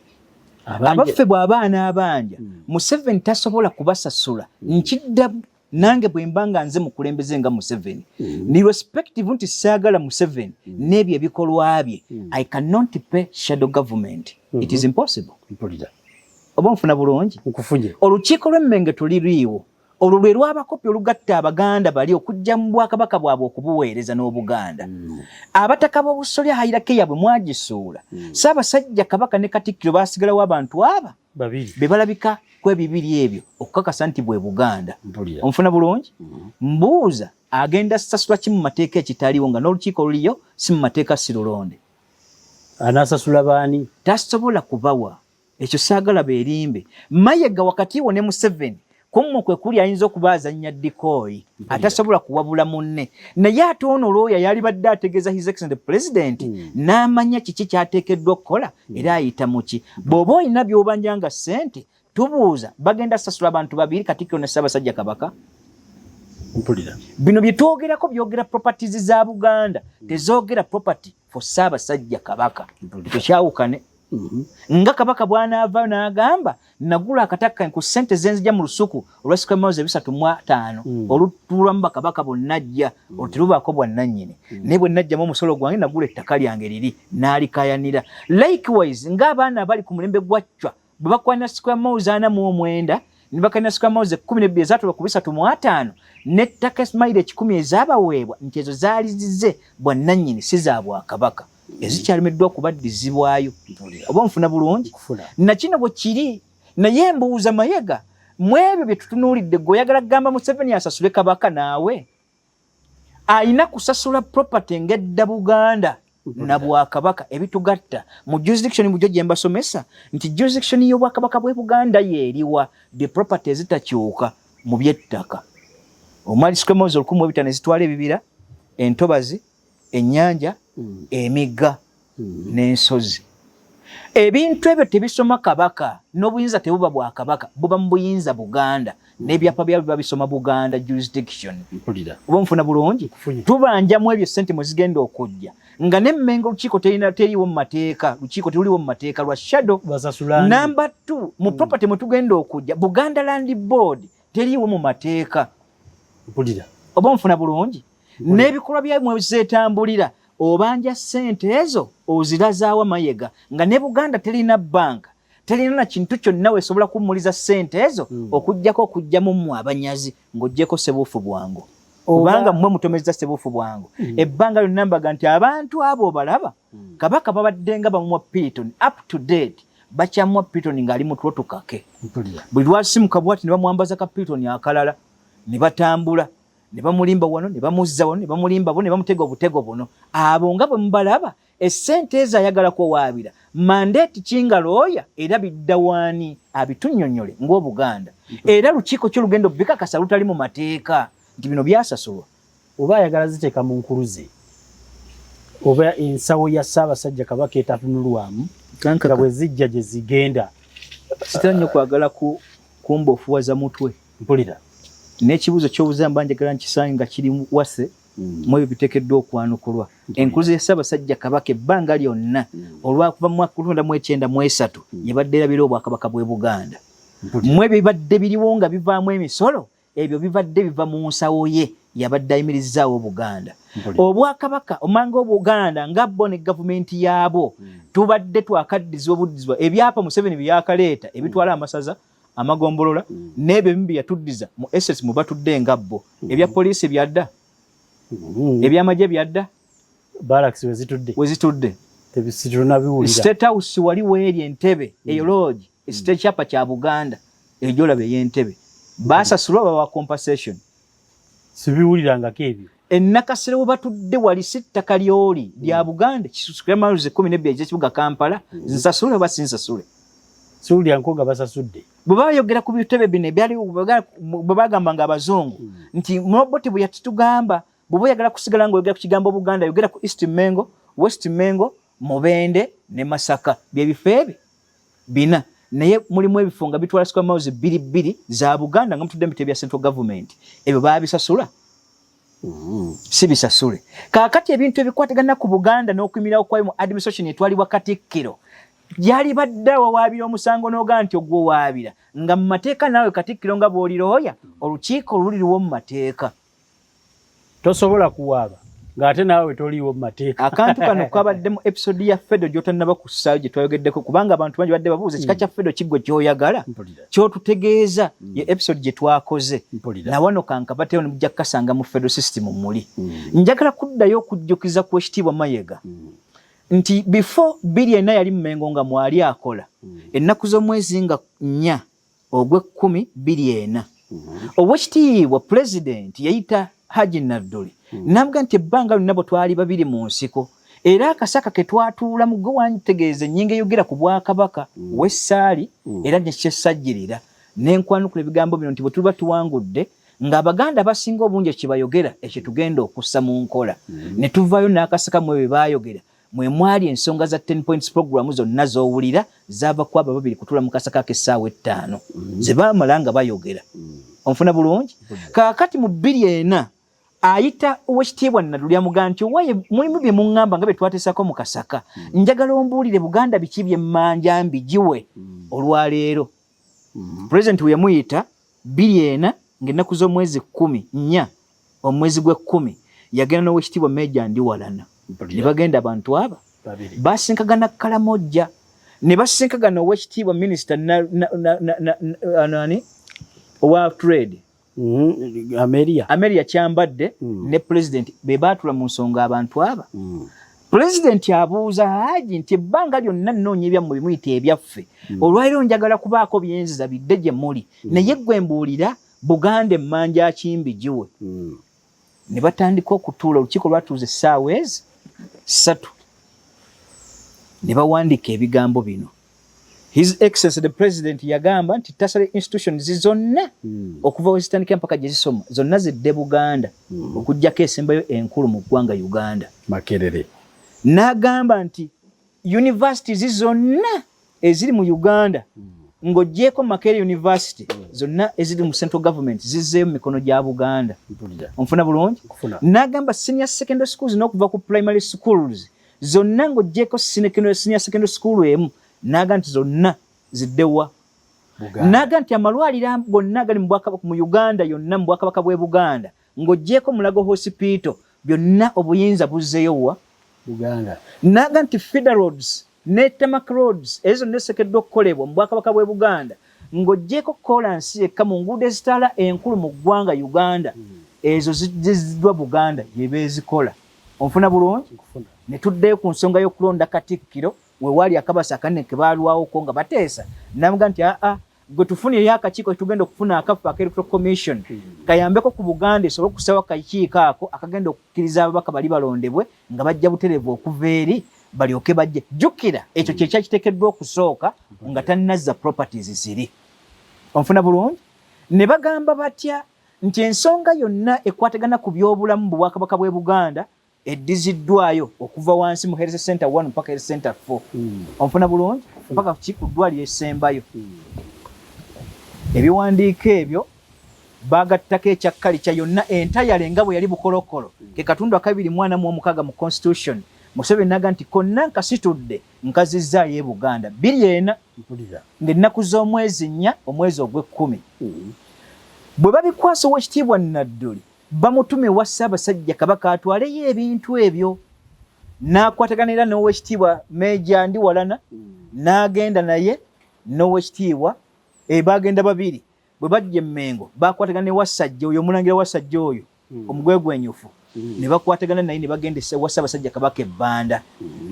abaffe bw'abaana abanja Museveni tasobola kubasasula nkiddamu nange bwe mba nga nze mukulembeze nga Museveni ni respective nti saagala Museveni n'ebyo ebikolwa bye I cannot pay shadow government it is impossible oba nfuna bulungi nkufunye olukiiko lw'Emmenge tuliriiwo olwo lwe lw'abakopi olugatta Abaganda bali okujja mu Bwakabaka bwabwe okubuweereza n'Obuganda abataka b'obusolya hayirako yabwe mwagisuula Ssaabasajja Kabaka ne Katikkiro baasigalawo abantu aba babiri be balabika kw'ebibiri ebyo okukakasa nti bwe Buganda onfuna bulungi mbuuza agenda sasula ki mu mateeka ekitaliwo nga n'olukiiko luliyo si mu mateeka sirulonde anaasasula baani tasobola kubawa ekyo saagala beerimbe Mayiga wakati wo ne Museveni kumwe kwe kuli ayinza okubaazannya ddikooyi atasobola kuwabula munne naye ate ono looya yali badde ategeeza His Excellency President n'amanya kiki kyateekeddwa okukola era ayita muki bw'oba olina by'obanja nga ssente tubuuza bagenda sasula abantu babiri Katikkiro ne Ssaabasajja Kabaka mpulira bino byetwogerako byogera properties za Buganda tezoogera property for Ssaabasajja Kabaka tekyawukane nga Kabaka bw'anaavaayo n'agamba nagula akataka ku ssente zenzija mu lusuku olw'esika mawuzi 305 olutuulamu bakabaka bonna ajja oluterubaako bwannannyini naye bwe najjamu omusolo gwange nagula ettaka lyange liri n'alikayanira likewise ng'abaana abali ku mulembe gwa Ccwa bwe bakwanira sika mawuzi 49 ne bakanira sika mawuzi 12 ezatulwa ku 305 n'ettaka mayiro 10 ezaabaweebwa nti ezo zaali zize bwannannyini si za Bwakabaka ezikyalemeddwa okubaddizibwayo oba nfuna bulungi na kino bwe kiri naye mbuuza Mayega mu ebyo bye tutunuulidde gwe oyagala kugamba Museveni asasule Kabaka naawe ayina kusasula property ng'edda Buganda na Bwakabaka ebitugatta mu jurisdiction mu gye mbasomesa nti jurisdiction y'Obwakabaka bw'e Buganda yeeriwa the property ezitakyuka mu by'ettaka omwali sikemozi 1500 ezitwala ebibira entobazi ennyanja emigga n'ensozi ebintu ebyo tebisoma Kabaka n'obuyinza tebuba Bwakabaka buba mu buyinza Buganda n'ebyapa byabyo biba bisoma Buganda jurisdiction oba nfuna bulungi tubanjamu ebyo ssente mwe zigenda okujja nga n'emmengo lukiiko teriiwo mu mateeka lukiiko teruliwo mu mateeka lwa shadow number 2 mu property mwe tugenda okujja Buganda Land Board teriiwo mu mateeka oba nfuna bulungi n'ebikolwa byamwe zeetambulira obanja ssente ezo ozirazaawa Mayega nga ne Buganda terina banka terina na kintu kyonna weesobola kummuliza ssente ezo okujjako okujjamu mmwe abanyazi ng'oggyeko Ssebuufu Bwangu kubanga mmwe mutomeza Ssebuufu Bwangu ebbanga lyonna mbaga nti abantu abo obalaba Kabaka babadde nga bamuwa Piriton up to date bakyamwa Piriton ng'ali mu tulo tukake buli lwasimuka bwati ne bamwambaza ka Piriton akalala ne batambula ne bamulimba wano ne bamuzza wano ne bamulimba wano ne bamutega obutego buno abo nga bwe mubalaba essente ezo ayagalako waabira mandate kingalooya era bidda waani abitunnyonnyole ng'Obuganda era lukiiko ky'olugendo bikakasa lutali mu mateeka nti bino byasasulwa oba ayagala ziteeka mu nkuluze oba ensawo ya Ssaabasajja Kabaka etatunulwamu nga bwe zijja gye zigenda sitera nnyo kwagala kumbofuwaza mutwe mpulira n'ekibuuzo ky'obuuza mba njagala nkisange nga kiri wase mu ebyo biteekeddwa okwanukulwa enkuluze ya Ssaabasajja Kabaka ebbanga lyonna olwakuva mu mwaka 1993 yabadde erabira Obwakabaka bw'e Buganda mu ebyo bibadde biriwo nga bivaamu emisolo ebyo bibadde biva mu nsawo ye yabadde ayimirizaawo Buganda Obwakabaka omanga Obuganda nga bo ne gavumenti yaabo tubadde twakaddiza obuddizibwa ebyapa Museveni byakaleeta ebitwala amasaza amagombolola n'ebyo bimu yatuddiza mu SS mu batudde nga bo ebya poliisi byadda ebyamagye byadda barracks wezitudde tebisitunnabiwulira State House wali weeri Entebbe eyo lodge state chapa kya Buganda ejolaba ey'Entebbe basasulwa bawa compensation sibiwulirangako ebyo ennakasero we batudde wali sittaka lyoli lya Buganda kisusukira maluzi 12 eky'ekibuga Kampala nsasule oba sinsasule siwulyanko nga basasudde bwe bayogera ku bitebe bino ebyali bwe bagamba nga abazungu nti Robert bwe yatitugamba bwe oyagala kusigala ng'oyogera ku kigambo Buganda yogera ku East Mengo West Mengo Mubende ne Masaka byebifo ebyo bina naye mulimu ebifo nga bitwala square miles 2 za Buganda nga mutudde mu bitebe bya central government ebyo babisasula si bisasule kaakati ebintu ebikwatagana ku Buganda n'okuyimirirawo kwayo mu administration etwalibwa Katikkiro byali badda wawaabira omusango n'oga nti ogwo waabira nga mu mateeka naawe Katikkiro nga bw'olirooya olukiiko luliriwo mu mateeka tosobola kuwaaba ng'ate naawe toliiwo mu mateeka akantu kano kabadde mu episode ya Fedo gy'otannaba kussaayo gye twayogeddeko kubanga abantu bangi badde babuuza kika kya Fedo kiggwe ky'oyagala ky'otutegeeza ye episode gye twakoze na wano kankabateyo ne mujja kukasanga mu Fedo system muli njagala kuddayo okujjukiza ku ekitiibwa Mayega nti before Billy yali Mmengo nga mwali akola ennaku z'omwezi nga 4 ogw'ekumi Billy owekitiibwa president yayita Haji Nadduli nabga nti ebbanga lyonna bwe twali babiri mu nsiko era akasaka ke twatuula mu gwe wantegeeza ennyinga eyogera ku Bwakabaka w'essaali era ne kyessajjirira n'enkwanukula ebigambo bino nti bwe tuliba tuwangudde ng'Abaganda abasinga obungi kyebayogera ekyo tugenda okussa mu nkola ne tuvaayo n'akasaka mu ebyo baayogera mwe mwali ensonga za 10 points program zonna z'owulira zaava ku abo babiri kutuula mu kasaka k'essaawa 5 ze baamala nga bayogera onfuna bulungi kaakati mu 2 ayita owekitiibwa Nadduli amugamba nti waye mulimu bye muŋŋamba nga bye twateesako mu Kasaka njagala ombuulire Buganda biki bye mmanja mbigiwe olwaleero pulezidenti we yamuyita 2 ng'ennaku z'omwezi 4 omwezi gwe-10 yagenda n'owekitiibwa Meeja Ndiwalana ne bagenda abantu aba basinkagana Kalamojja ne basinkagana owekitiibwa minisita owa trade Ameria Kyambadde ne pulezidenti be baatula mu nsonga abantu aba pulezidenti abuuza Haji nti ebbanga lyonna nnoonya ebyammwe bimuyita ebyaffe olwaliro njagala kubaako byenziza bidde gye muli naye ggwe mbuulira Buganda emmanja akimbi giwe ne batandika okutuula olukiiko lwatuuza essaawa ezi 3 ne bawandiika ebigambo bino His Excellency the President yagamba nti tertiary institutions zonna okuva wezitandika mpaka gye zisoma zonna zidde Buganda okuggyako esembayo enkulu mu ggwanga Uganda Makerere n'agamba nti universities zonna eziri mu Uganda ng'oggyeko Makerere University zonna eziri mu central government zizzeeyo mu mikono gya Buganda onfuna bulungi n'agamba senior secondary schools n'okuva ku primary schools zonna ng'oggyeko senior secondary school emu n'agamba nti zonna ziddewa n'agamba nti amalwaliro gonna agali mu Uganda yonna mu Bwakabaka bw'e Buganda ng'oggyeko Mulago Hospital byonna obuyinza buzzeeyowa Buganda n'agamba nti feeder roads ne tarmac roads ezo nesekeddwa okukolebwa mu Bwakabaka bw'e Buganda ng'oggyeko kolansi yekka mu nguudo ezitaala enkulu mu ggwanga Uganda ezo ziddwa Buganda yebeezikola onfuna bulungi ne tuddeyo ku nsonga y'okulonda Katikkiro we wali akabasa akanene ke baalwawoko nga bateesa n'amuga nti gwe tufunyeyo akakiiko tugenda okufuna akafu aka Electoral Commission kayambeko ku Buganda esobole okusawa akakiiko ako akagenda okukkiriza ababaka bali balondebwe nga bajja butereevu okuva eri balyoke bajje jjukira ekyo kye kyakiteekeddwa okusooka nga tannazza properties ziri onfuna bulungi ne bagamba batya nti ensonga yonna ekwatagana ku by'obulamu mu Bwakabaka bw'e Buganda eddiziddwayo okuva wansi mu Health Center 1 mpaka Health Center 4 onfuna bulungi mpaka ku ddwaliro esembayo ebiwandiiko ebyo bagattako ekyakkali kya yonna entayale nga bwe yali bukolokolo ke katundu 2:46 mu constitution Museveni n'agamba nti konna nkasitudde nkazizzaayo e Buganda 2 ng'ennaku z'omwezi 4 omwezi ogw'e10 bwe babikwasa owekitiibwa Nadduli bamutume wa Ssaabasajja Kabaka atwaleyo ebintu ebyo n'akwatagana era n'owekitiibwa Meeja Ndiwalana n'agenda naye n'owekitiibwa bagenda babiri bwe bajja Mmengo bakwatagana ne Wasajja oyo omulangira Wasajja oyo omugwegwenyufu ne bakwatagana naye ne bagenda wa Ssaabasajja Kabaka ebbanda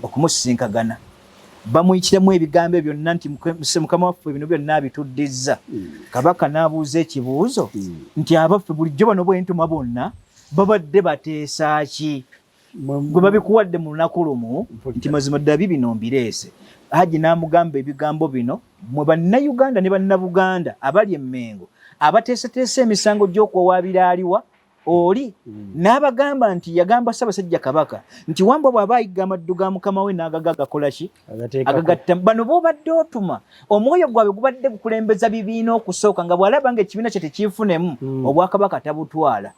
okumusisinkagana bamuyitiramu ebigambo ebyo byonna nti mukama waffe bino byonna abituddizza Kabaka n'abuuza ekibuuzo nti abaffe bulijjo bano bwentuma bonna babadde bateesa ki gwe babikuwadde mu lunaku lumu nti mazima ddala bibino mbireese Haji n'amugamba ebigambo bino mwe bannayuganda ne bannabuganda abali Emmengo abateeseteese emisango gy'okwowaabira aliwa oli n'abagamba nti yagamba Ssaabasajja Kabaka nti Wambwa bw'aba ayigga amaddu ga mukama we n'agakola ki agagatta bano b'obadde otuma omwoyo gwabwe gubadde gukulembeza bibiina okusooka nga bw'alaba nga ekibiina kye tekiifunemu Obwakabaka tabutwala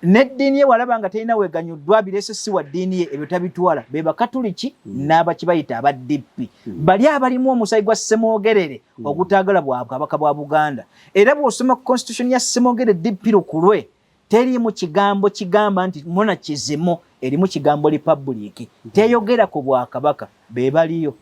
n'eddiini ye bw'alaba nga talina weeganyuddwa bireese si wa ddiini ye ebyo tabitwala be Bakatuliki n'abakibayita abadippi bali abalimu omusaayi gwa Ssemwogerere ogutaagala Bwakabaka bwa Buganda era bw'osoma constitution ya Ssemwogerere dippi lukulwe terimu kigambo kigamba nti mona kizimu erimu kigambo republic teyogera ku Bwakabaka be baliyo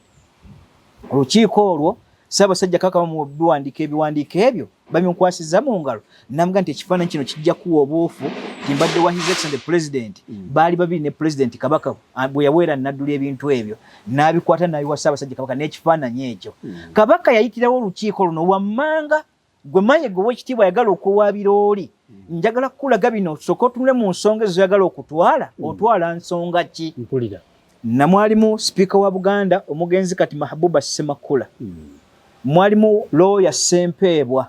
olukiiko olwo Ssaabasajja Kabaka mu biwandiiko ebyo babimukwasiza mu ngalo namuga nti ekifaananyi kino kijja kuwa obuufu kimbadde wa His Excellency the President baali babiri ne President Kabaka bwe yaweera Nadduli ebintu ebyo n'abikwata n'abiwa Ssaabasajja Kabaka n'ekifaananyi ekyo Kabaka yayitirawo olukiiko luno wammanga gwe Mayiga ow'ekitiibwa ayagala okuwaabira oli njagala kulaga bino soko tunule mu nsonga ezo yagala okutwala otwala nsonga ki mpulira namwalimu Speaker wa Buganda omugenzi kati Mahabuba Ssemakula mwalimu Lawyer Ssempeebwa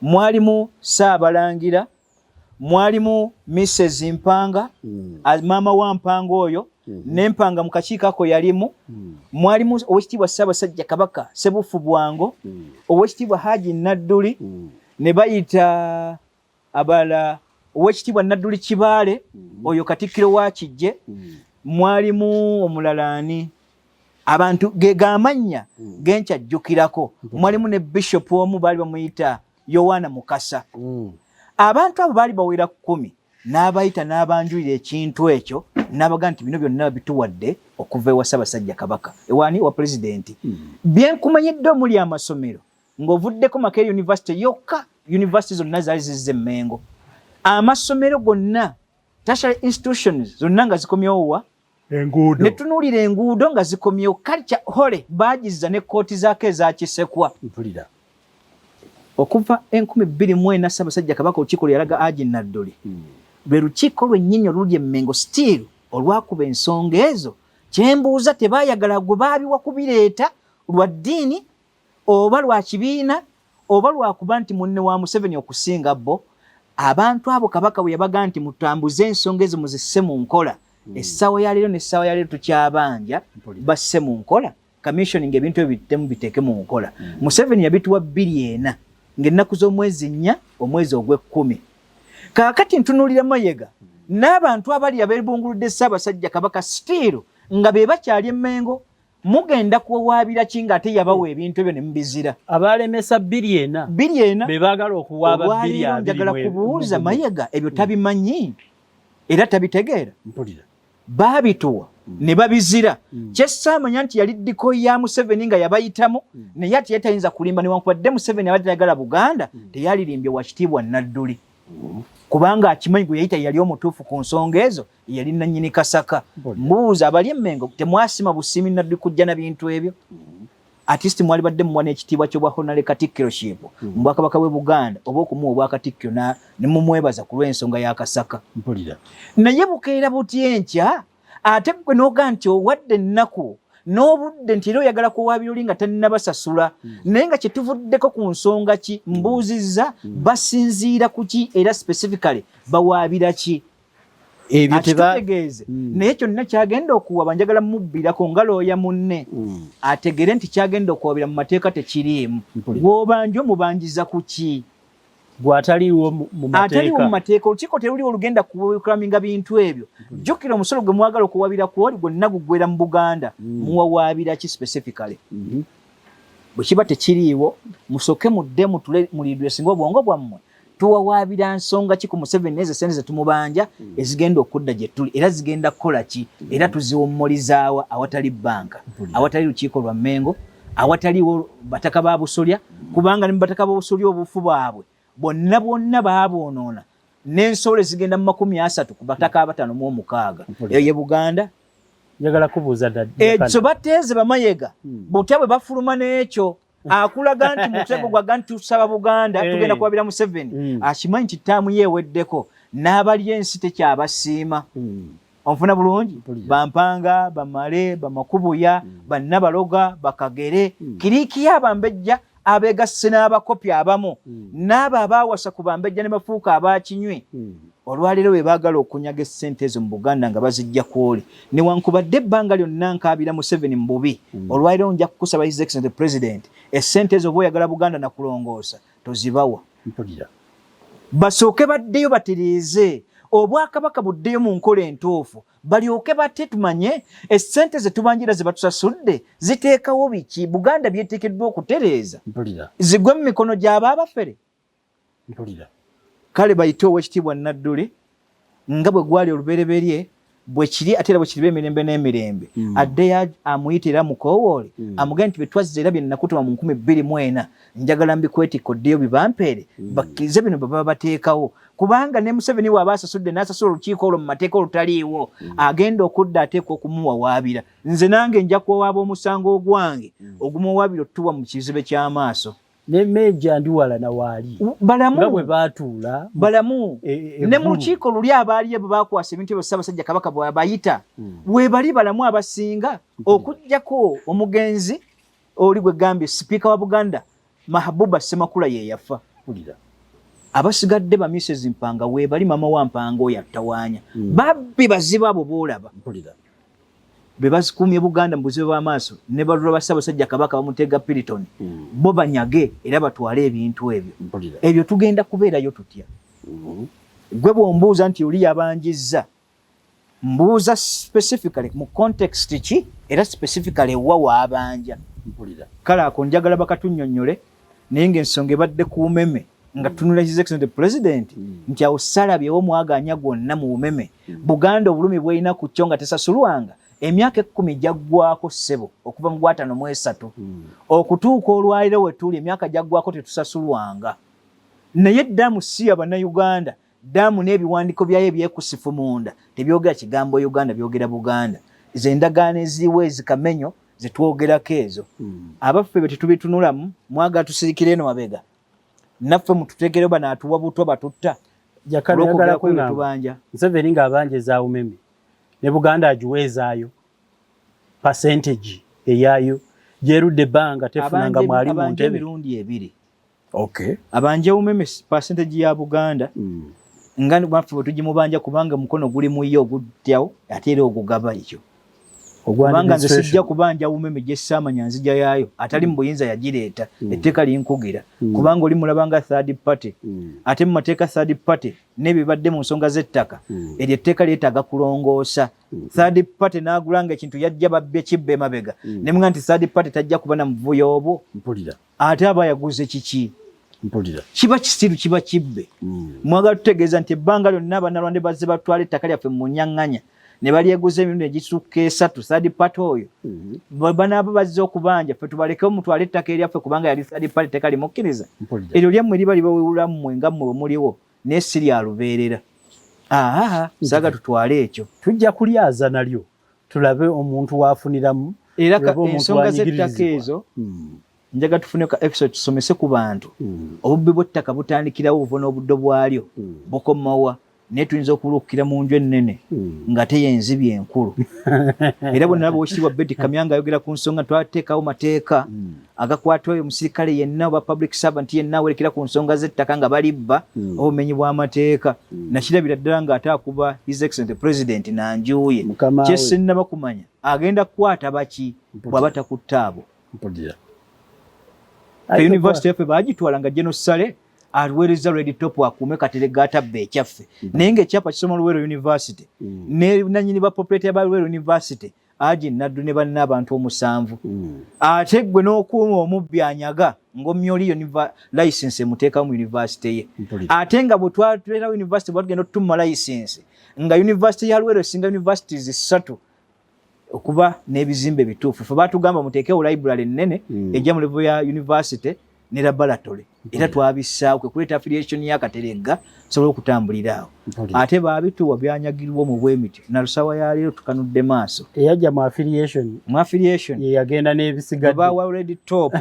mwalimu Ssaabalangira mwalimu Mrs Mpanga maama wa Mpanga oyo n'Empanga mu kakiiko ako yalimu mwalimu owekitiibwa Ssaabasajja Kabaka Ssebufu Bwango owekitiibwa Haji Nadduli ne bayita abala Oweekitiibwa Nadduli Kibaale oyo Katikkiro wa Kijje mwalimu omulalaani abantu gegamanya genkyajjukirako mwalimu ne bishop omu baali bamuyita Yowaana Mukasa abantu abo baali bawera 10 n'abayita n'abanjulira ekintu ekyo n'abaga nti bino byonna bituwadde okuva ewa Ssaabasajja Kabaka ewaani wa pulezidenti byenkumanyidde omuli amasomero ng'ovuddeko Makerere University yokka university zonna zaali zizze Mmengo amasomero gonna tertiary institutions zonna nga zikomyewo wa enguudo ne tunuulira enguudo nga zikomyewo culture hole baagizza ne kkooti zaako ezakisekwa mpulira okuva 2004 Ssaabasajja Kabaka olukiiko lwe yalaga Haji Nadduli lwe lukiiko lwennyini oluli Mmengo still olwakuba ensonga ezo kyembuuza tebaayagala gwe baabiwa kubireeta lwa ddiini oba lwa kibiina oba lwakuba nti munne wa Museveni okusinga bo abantu abo Kabaka bwe yabaga nti mutambuze ensonga ezo muzisse mu nkola essaawa ya leero n'essaawa ya leero tukyabanja basse mu nkola commissioning ebintu ebitemu biteeke mu nkola Museveni yabituwa 2 ng'ennaku z'omwezi 4 omwezi ogw'e10 kaakati ntunuulira Mayega n'abantu abali abeebunguludde Ssaabasajja Kabaka still nga be bakyali Mmengo mugenda kuwaabira ki ng'ate yabawa ebintu ebyo ne mubizira abalemesa 2 be baagala okuwaaba 2 njagala kubuuza Mayega ebyo tabimanyi era tabitegeera mpulira baabituwa ne babizira kyessaamanya nti yali ddiko ya Museveni nga yabayitamu naye ate yatayinza kulimba newankubadde Museveni abadde ayagala Buganda teyalirimbye Oweekitiibwa Nadduli kubanga akimanyi gwe yayita yali omutuufu ku nsonga ezo yali nannyini Kasaka mbuuza abali Mmengo temwasima busiimi Nadduli kujja na bintu ebyo artist mwali badde muwa n'ekitiibwa ky'obwa honorary Katikkirship mu Bwakabaka bw'e Buganda oba okumuwa Obwakatikkiro ne mumwebaza ku lw'ensonga ya Kasaka mpulira naye bukeera butya enkya ate gwe n'oga nti owadde ennaku n'obudde nti era oyagala kuwaabira oli nga tannabasasula naye nga kyetuvuddeko ku nsonga ki mbuuzizza basinziira ku ki era specifically bawaabira ki ebyo tegeeze naye kyonna kyagenda okuwaba njagala mubbirako nga looya munne ategere nti kyagenda okuwabira mu mateeka tekiriimu gw'obanja omubanjiza ku ki gw'ataliiwo mu mateeka olukiiko teruli olugenda kuklaminga bintu ebyo jjukira omusolo gwe mwagala okuwabira kwoli gwonna guggwera mu Buganda muwawaabira ki specifically bwe kiba tekiriiwo musooke mudde mulidwe singa obwongo bwammwe tuwawaabira nsonga ki ku Museveni ezo sente ze tumubanja ezigenda okudda gye tuli era zigenda kukola ki era tuziwummulizaawa awatali bbanka awatali lukiiko lwa Mmengo awataliwo bataka ba Busolya kubanga ne mu bataka ba Busolya obufu bwabwe bonna baaboonoona n'ensolo zigenda mu 30 ku bataka 5 eyo ye Buganda njagala kubuuza ekyo bateeze Bamayega butya bwe bafuluma n'ekyo akulaga nti mutego gwaga nti tusaba Buganda tugenda kuwabira Museveni akimanyi nti ttaamu yeeweddeko n'abali ensi tekyabasiima onfuna bulungi Bampanga Bamale Bamakubuya Bannabaloga Bakagere Kiriikiya Bambejja abeegasse n'abakopi abamu n'abo abaawasa ku Bambejja ne bafuuka abakinywi olwaleero bwe baagala okunyaga essente ezo mu Buganda nga bazijja kwoli newankubadde ebbanga lyonna nkaabira Museveni mu bubi olwaleero nja kukusaba His Excellency the President essente ezo bw'oyagala Buganda na kulongoosa tozibawa basooke baddeyo batereeze Obwakabaka buddeyo mu nkola entuufu balyoke bate tumanye essente ze tubanjira ze batusasudde ziteekawo biki Buganda byeteekeddwa okutereeza zigwe mu mikono gy'abaabafere kale bayite Oweekitiibwa Nadduli nga bwe gwali olubereberye bwe kiri ate era bwe kiriba emirembe n'emirembe addeyo amuyitira mukoowoole amugenda nti bye twazze era bye nnakutuma mu 2024 njagala mbikwetikko ddeyo bibampeere bakkirize bino bwe baba bateekawo kubanga ne Museveni bw'aba asasudde n'asasula olukiiko olwo mu mateeka olutaliiwo agenda okudda ateekwa okumuwawaabira nze nange nja kuwawaaba omusango ogwange ogumuwawaabira otuwa mu kizibe ky'amaaso ne Meja Ndiwala na waali balamu nga bwe baatuula balamu ne mu lukiiko luli abaaliyo bwe baakwasa ebintu ebyo Ssaabasajja Kabaka bwe bayita we bali balamu abasinga okuggyako omugenzi oli gwe gambye sipiika wa Buganda Mahabuba Ssemakula ye yafa abasigadde ba Mrs Mpanga we bali mama wa Mpanga oyo attawaanya babbi bazibu abo boolaba be bazikuumye Buganda mu buzibu bw'amaaso ne balula Ssaabasajja Kabaka bamutega Piriton bo banyage era batwale ebintu ebyo tugenda kubeerayo tutya gwe bw'ombuuza nti oli yabanjizza mbuuza specifically mu context ki era specifically wa waabanja kale ako njagala bakatunnyonnyole naye ng'ensonga ebadde ku Umeme nga tunula His Excellency the President nti awo salabyewo mwaganya gwonna mu Umeme Buganda obulumi bw'erina ku kyo nga tesasulwanga emyaka 10 jaggwako ssebo okuva mu 2003 okutuuka olwaliro we tuli emyaka jaggwako tetusasulwanga naye ddamu si Abannayuganda damu n'ebiwandiiko byayo ebyekusifu munda tebyogera kigambo Uganda byogera Buganda ze endagaano eziriwo ezikamenyo zetwogerako ezo abaffe be tetubitunulamu mwagala tusirikire eno mabega naffe mututeekere banaatuwa butwa batutta Jakana tubanja Museveni ng'abanja za Umeme ne Buganda agiweezaayo percentage eyaayo gyerudde ebbanga tefunanga mwali mu ntebe emirundi ebiri abanja Umeme percentage ya Buganda ngani baffe bwe tugimubanja kubanga mukono guli mu yo ogutyawo ate era ogugaba ekyo kubanga nze sijja kubanja Umeme gye saamanya nzija yaayo atali mu buyinza yagireeta etteeka linkugira kubanga oli mulabanga third party ate mu mateeka third party n'ebibadde mu nsonga z'ettaka eryo etteeka lyetaaga kulongoosa third party n'agulanga ekintu yajja babbe kibbe mabega ne mugamba nti third party tajja kuba na muvuyo obwo ate aba yaguze kiki kiba kisiru kiba kibbe mwagala tutegeeza nti ebbanga lyonna Abannalwanda bazze batwala ettaka lyaffe mu nyaŋŋanya ne balyeguza emirundi egituuka 3 third party oyo banaaba bazze okubanja ffe tubalekewo mutwale ettaka eryaffe kubanga yali third party ettaka limukkiriza eryo lyammwe liba libawulamu mmwe nga mmwe muliwo naye si lya lubeerera saaga tutwale ekyo tujja kulyaza nalyo tulabe omuntu waafuniramu era ensonga z'ettaka ezo njaga tufune ka episode tusomese ku bantu obubbi bw'ettaka butandikirawo buva n'obuddo bwalyo bukomawa naye tuyinza okuluukira mu nju ennene nga teyenzibye enkulu era bonna bw'ekitiibwa Betty Kamyanga ayogera ku nsonga twateekawo mateeka agakwata oyo omusirikale yenna oba public servant yenna awerekera ku nsonga z'ettaka nga balibba obumenyi bw'amateeka nakirabira ddala ng'ate akuba His Excellency President nanjuye kyesinnaba kumanya agenda kukwata baki bw'aba takutta abo University yaffe baagitwala nga Genosale aluweereza Red Top akuume Katerega atabba ekyaffe naye ng'ekyapa kisoma Luwero University ne nannyini ba property ba Luwero University aji Nadduli ne banna abantu 7 ate gwe n'okuuma omubbi anyaga ng'omyoli license emuteeka mu university ye ate nga bwe twatulera university bwatugenda otutuma license nga university ya Luwero esinga universities 3 okuba n'ebizimbe bituufu ffe baatugamba muteekewo library ennene ejja mu level ya university ne laboratory era twabissaawo kwe kuleeta affiliation ya Katerega sobola okutambulira awo ate baabituwa byanyagirwa mu bwemiti na lusawa ya leero tukanudde maaso eyajja mu affiliation ye yagenda n'ebisigadde baawa Red Top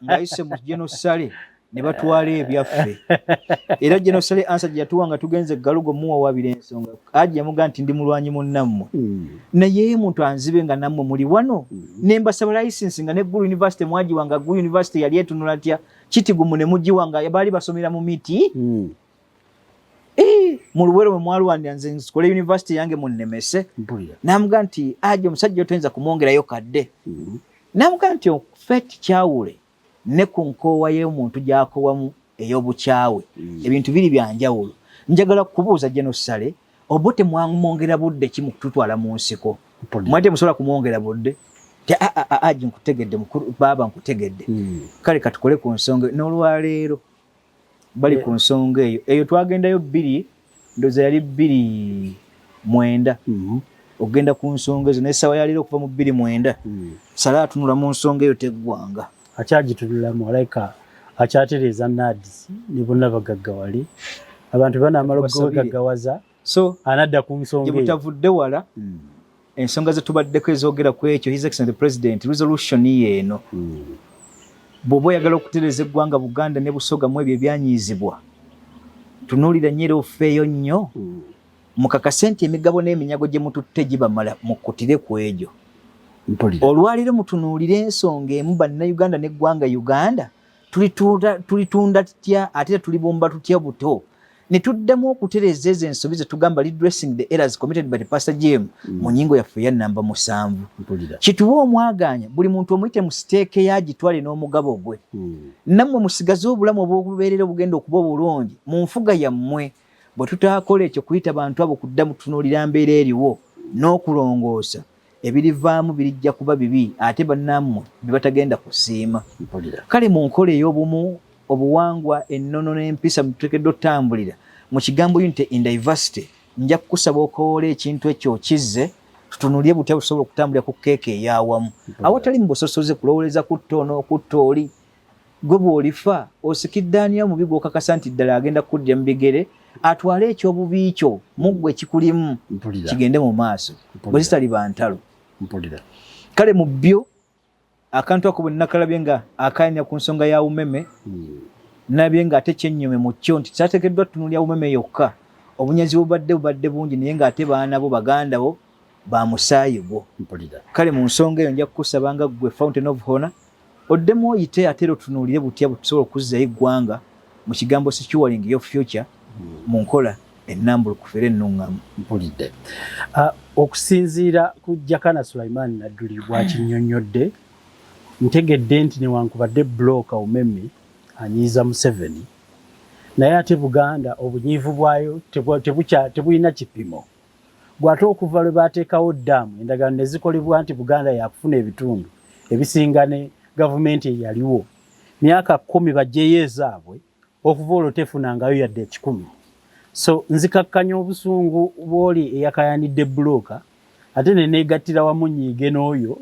ng'ayise mu Genosale ne batwala ebyaffe era Genosale answer gye yatuwa nga tugenze Galugo muwa wabira ensonga aji yamuga nti ndi mulwanyi munnammwe naye muntu anzibe nga nammwe muli wano nembasaba license nga ne Gulu University mwaji wanga Gulu University yali etunula tya kitigumu ne muji wanga baali basomera mu miti mu Luwero mwe mwalwanira nze nsikole university yange mu Nnemese namuga nti aji omusajja otoyinza kumwongerayo kadde namuga nti ofeti kyawule ne ku nkoowa y'omuntu gy'akoowamu ey'obukyawe ebintu biri byanjawulo njagala kubuuza Genosale obo temwamwongera budde ki mu kututwala mu nsiko mwate musobola kumwongera budde aji nkutegedde mukulu baaba nkutegedde kale katukole ku nsonga n'olwaleero bali ku nsonga eyo twagendayo 2 ndoza yali 2 ogenda ku nsonga ezo n'essaawa yaleero okuva mu 2 sala atunula mu nsonga eyo teggwanga akyagituliramu alaika akyatereeza NADS ne bonna bagaggawali abantu banaamala okugaggawaza so anadda ku nsonga gye butavudde wala ensonga ze tubaddeko ezoogera ku ekyo His Excellency President resolution yeeno bw'oba oyagala okutereeza eggwanga Buganda ne Busoga mu ebyo ebyanyiizibwa tunuulira nnyo era ofeeyo nnyo mukakase nti emigabo n'eminyago gye mututte gibamala mukkutire ku egyo olwaliro mutunuulire ensonga emu Bannayuganda n'eggwanga Uganda tulitunda tutya ate tulibumba tutya buto Netuddamu okutereeza ezo ensobi ze tugamba redressing the errors committed by the Pastor Jim mu nnyingo yaffe ya namba 7. Kituwa omwaganya buli muntu omuyite mu siteeke yagitwale n'omugabo gwe. Nammwe musigaze obulamu obw'okubeerera obugenda okuba obulungi mu nfuga yammwe. Bwe tutaakola ekyo kuyita bantu abo kuddamu tutunuulira mbeera eriwo n'okulongoosa ebirivaamu birijja kuba bibi ate bannammwe bye batagenda kusiima. Kale mu nkola ey'obumu obuwangwa ennono n'empisa muteekeddwa otambulira mu kigambo unity in diversity nja kukusaba okoola ekintu ekyo okizze tutunuulye butya busobola okutambulira ku keeke ey'awamu awatali mu busosoze kulowoleza kutta on'okutta oli gwe bw'olifa osikidde ani omubi gw'okakasa nti ddala agenda kuddya mu bigere atwale ekyobubi kyo muggwe ekikulimu kigende mu maaso bwe zitaliba ntalo. Kale mu byo akantu ako bwe nakalabye nga akanya ku nsonga ya Umeme nabye nga ate kyennyume mu kyo nti kyateekeddwa tutunuulya Umeme yokka obunyazi bubadde bungi naye ng'ate baana bo baganda bo ba musaayi gwo. Kale mu nsonga eyo nja kukusaba nga ggwe Fountain of Honor oddemu oyite ate era otunuulire butya butusobola okuzzayo eggwanga mu kigambo securing your future mu nkola ennambulukufu era ennuŋŋamu. Okusinziira ku Jakana Sulaiman Nadduli bw'akinnyonnyodde ntegedde nti newankubadde bbulooka Umeme anyiiza Museveni naye ate Buganda obunyiivu bwayo tebulina kipimo. Gwate okuva lwe baateekawo ddaamu endagaano ne zikolebwa nti Buganda yakufuna ebitundu ebisinga ne gavumenti eyaliwo myaka 10 bajjeyo ezaabwe okuva olwo tefunangayo yadde 10. So nzikakkanya obusungu bw'oli eyakayanidde bbulooka ate ne neegattira wamu nyiige n'oyo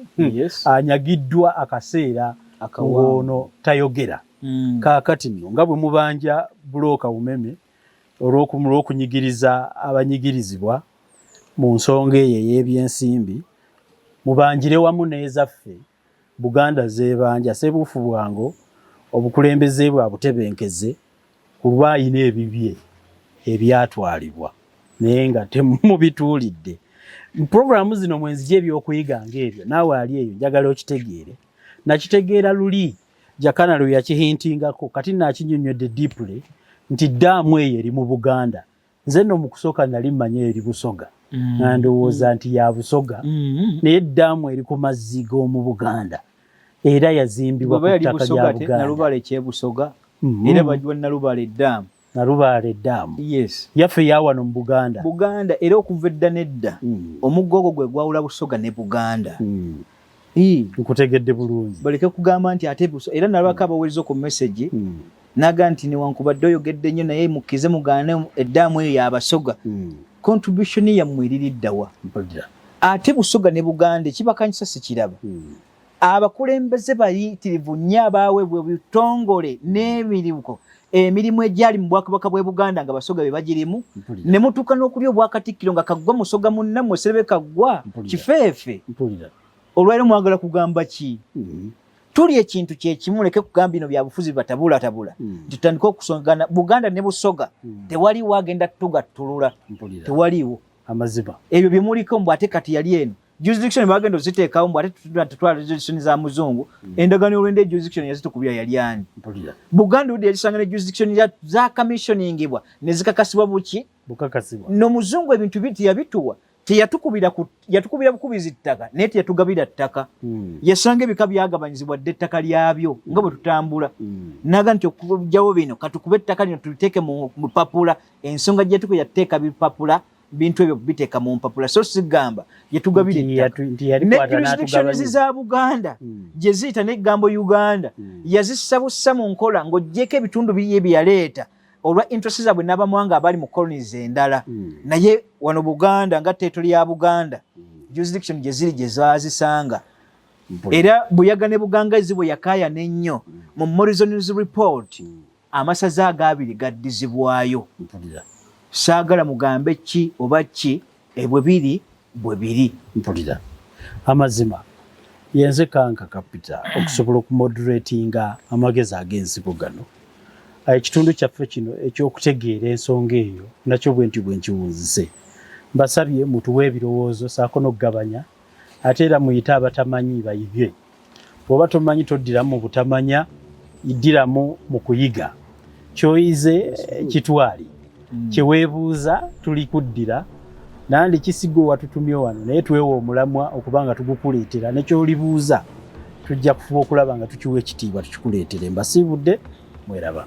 anyagiddwa akaseera ono tayogera. Kaakati nno nga bwe mubanja bbulooka Umeme olw'okunyigiriza abanyigirizibwa mu nsonga eyo ey'ebyensimbi mubanjire wamu n'ezaffe Buganda zeebanja sebuufu bwango obukulembeze bwa butebenkeze ku lwayina ebibye ebyatwalibwa naye nga temubituulidde. Programu zino mwenzije ebyokuyiga ng'ebyo naawe ali eyo njagala okitegeere nakitegeera luli Jakana lwe yakihintingako kati nakinnyonnyodde deeply nti ddaamu eyo eri mu Buganda nze nno mu kusooka nali mmanyi eri Busoga nandowooza nti ya Busoga naye ddaamu eri ku mazzi g'omu Buganda era yazimbibwa ku ttaka lya Buganda. Nalubaale ekyebusoga era bagiwa Nalubaale ddaamu. Nalubaale ddaamu yes yaffe yawano mu Buganda era okuva edda nedda omuggo ogwo gwe gwawula Busoga ne Buganda. Nkutegedde bulungi baleke kugamba nti ate era nalwako abawuliriza ku message naga nti newankubadde oyogedde nnyo naye mukize mugaane eddaamu eyo y'Abasoga contribution yammwe eririddawa ate Busoga ne Buganda ekibakanyisa sikiraba. Abakulembeze bayitirivu nnyo abaweebwa ebitongole n'emirimu emirimu egyali mu Bwakabaka bw'e Buganda nga Basoga be bagirimu ne mutuuka n'okuli Obwakatikkiro nga kaggwa Musoga munnammwe Serebe kaggwa kifeefe. Olwaleero mwagala kugamba ki? Tuli ekintu kyekimu leke kugamba bino bya bufuzi batabula tutandika okusongana Buganda ne Busoga tewaliwo agenda tugattulula tewaliwo amazima ebyo bye muliko mbu ate kati yali eno jurisdiction bagenda ziteekawo mbu ate tutwala jurisdiction za muzungu endagaano y'olwende jurisdiction yazitukubira yali ani Buganda udi yalisanga ne jurisdiction za commissioningibwa ne zikakasibwa buki bukakasibwa n'omuzungu ebintu biti yabituwa yatukubira bukubizi ttaka naye teyatugabira ttaka yasanga ebika byagabanyizibwa dde ettaka lyabyo nga bwe tutambula naga nti okujjawo bino katukube ettaka lino tuliteeke mu papula ensonga gyetuko yateeka bipapula bintu ebyo biteeka mu mpapula so sigamba yatugabira ettaka ne jurisdictions za Buganda gye ziyita n'eggambo Uganda yazissa bussa mu nkola ng'oggyeko ebitundu biye bye yaleeta olwa interest zaabwe n'abamawanga abali mu colonies endala naye wano Buganda nga territory ya Buganda jurisdiction gye ziri gye zaazisanga era buyaga ne Buganga ezibwe yakaya n'ennyo mu Morrison's report amasaza agabiri gaddizibwayo saagala mugambe ki oba ki bwe biri mpulira amazima yenze kanka kapita okusobola okumoderatinga amagezi ag'ensigo gano ekitundu kyaffe kino ekyokutegeera ensonga eyo nakyo bwe nkiwunzise mbasabye mutuwe ebirowoozo saako n'okugabanya ate era muyite abatamanyi bayibye bw'oba tomanyi toddiramu mu butamanya iddiramu mu kuyiga kyoyize kitwali kyeweebuuza tuli kuddira nandi kisigo watutumye wano naye twewa omulamwa okubanga tugukuleetera nekyolibuuza tujja kufuba okulaba nga tukiwa ekitiibwa tukikuleetere mbasiibudde mweraba.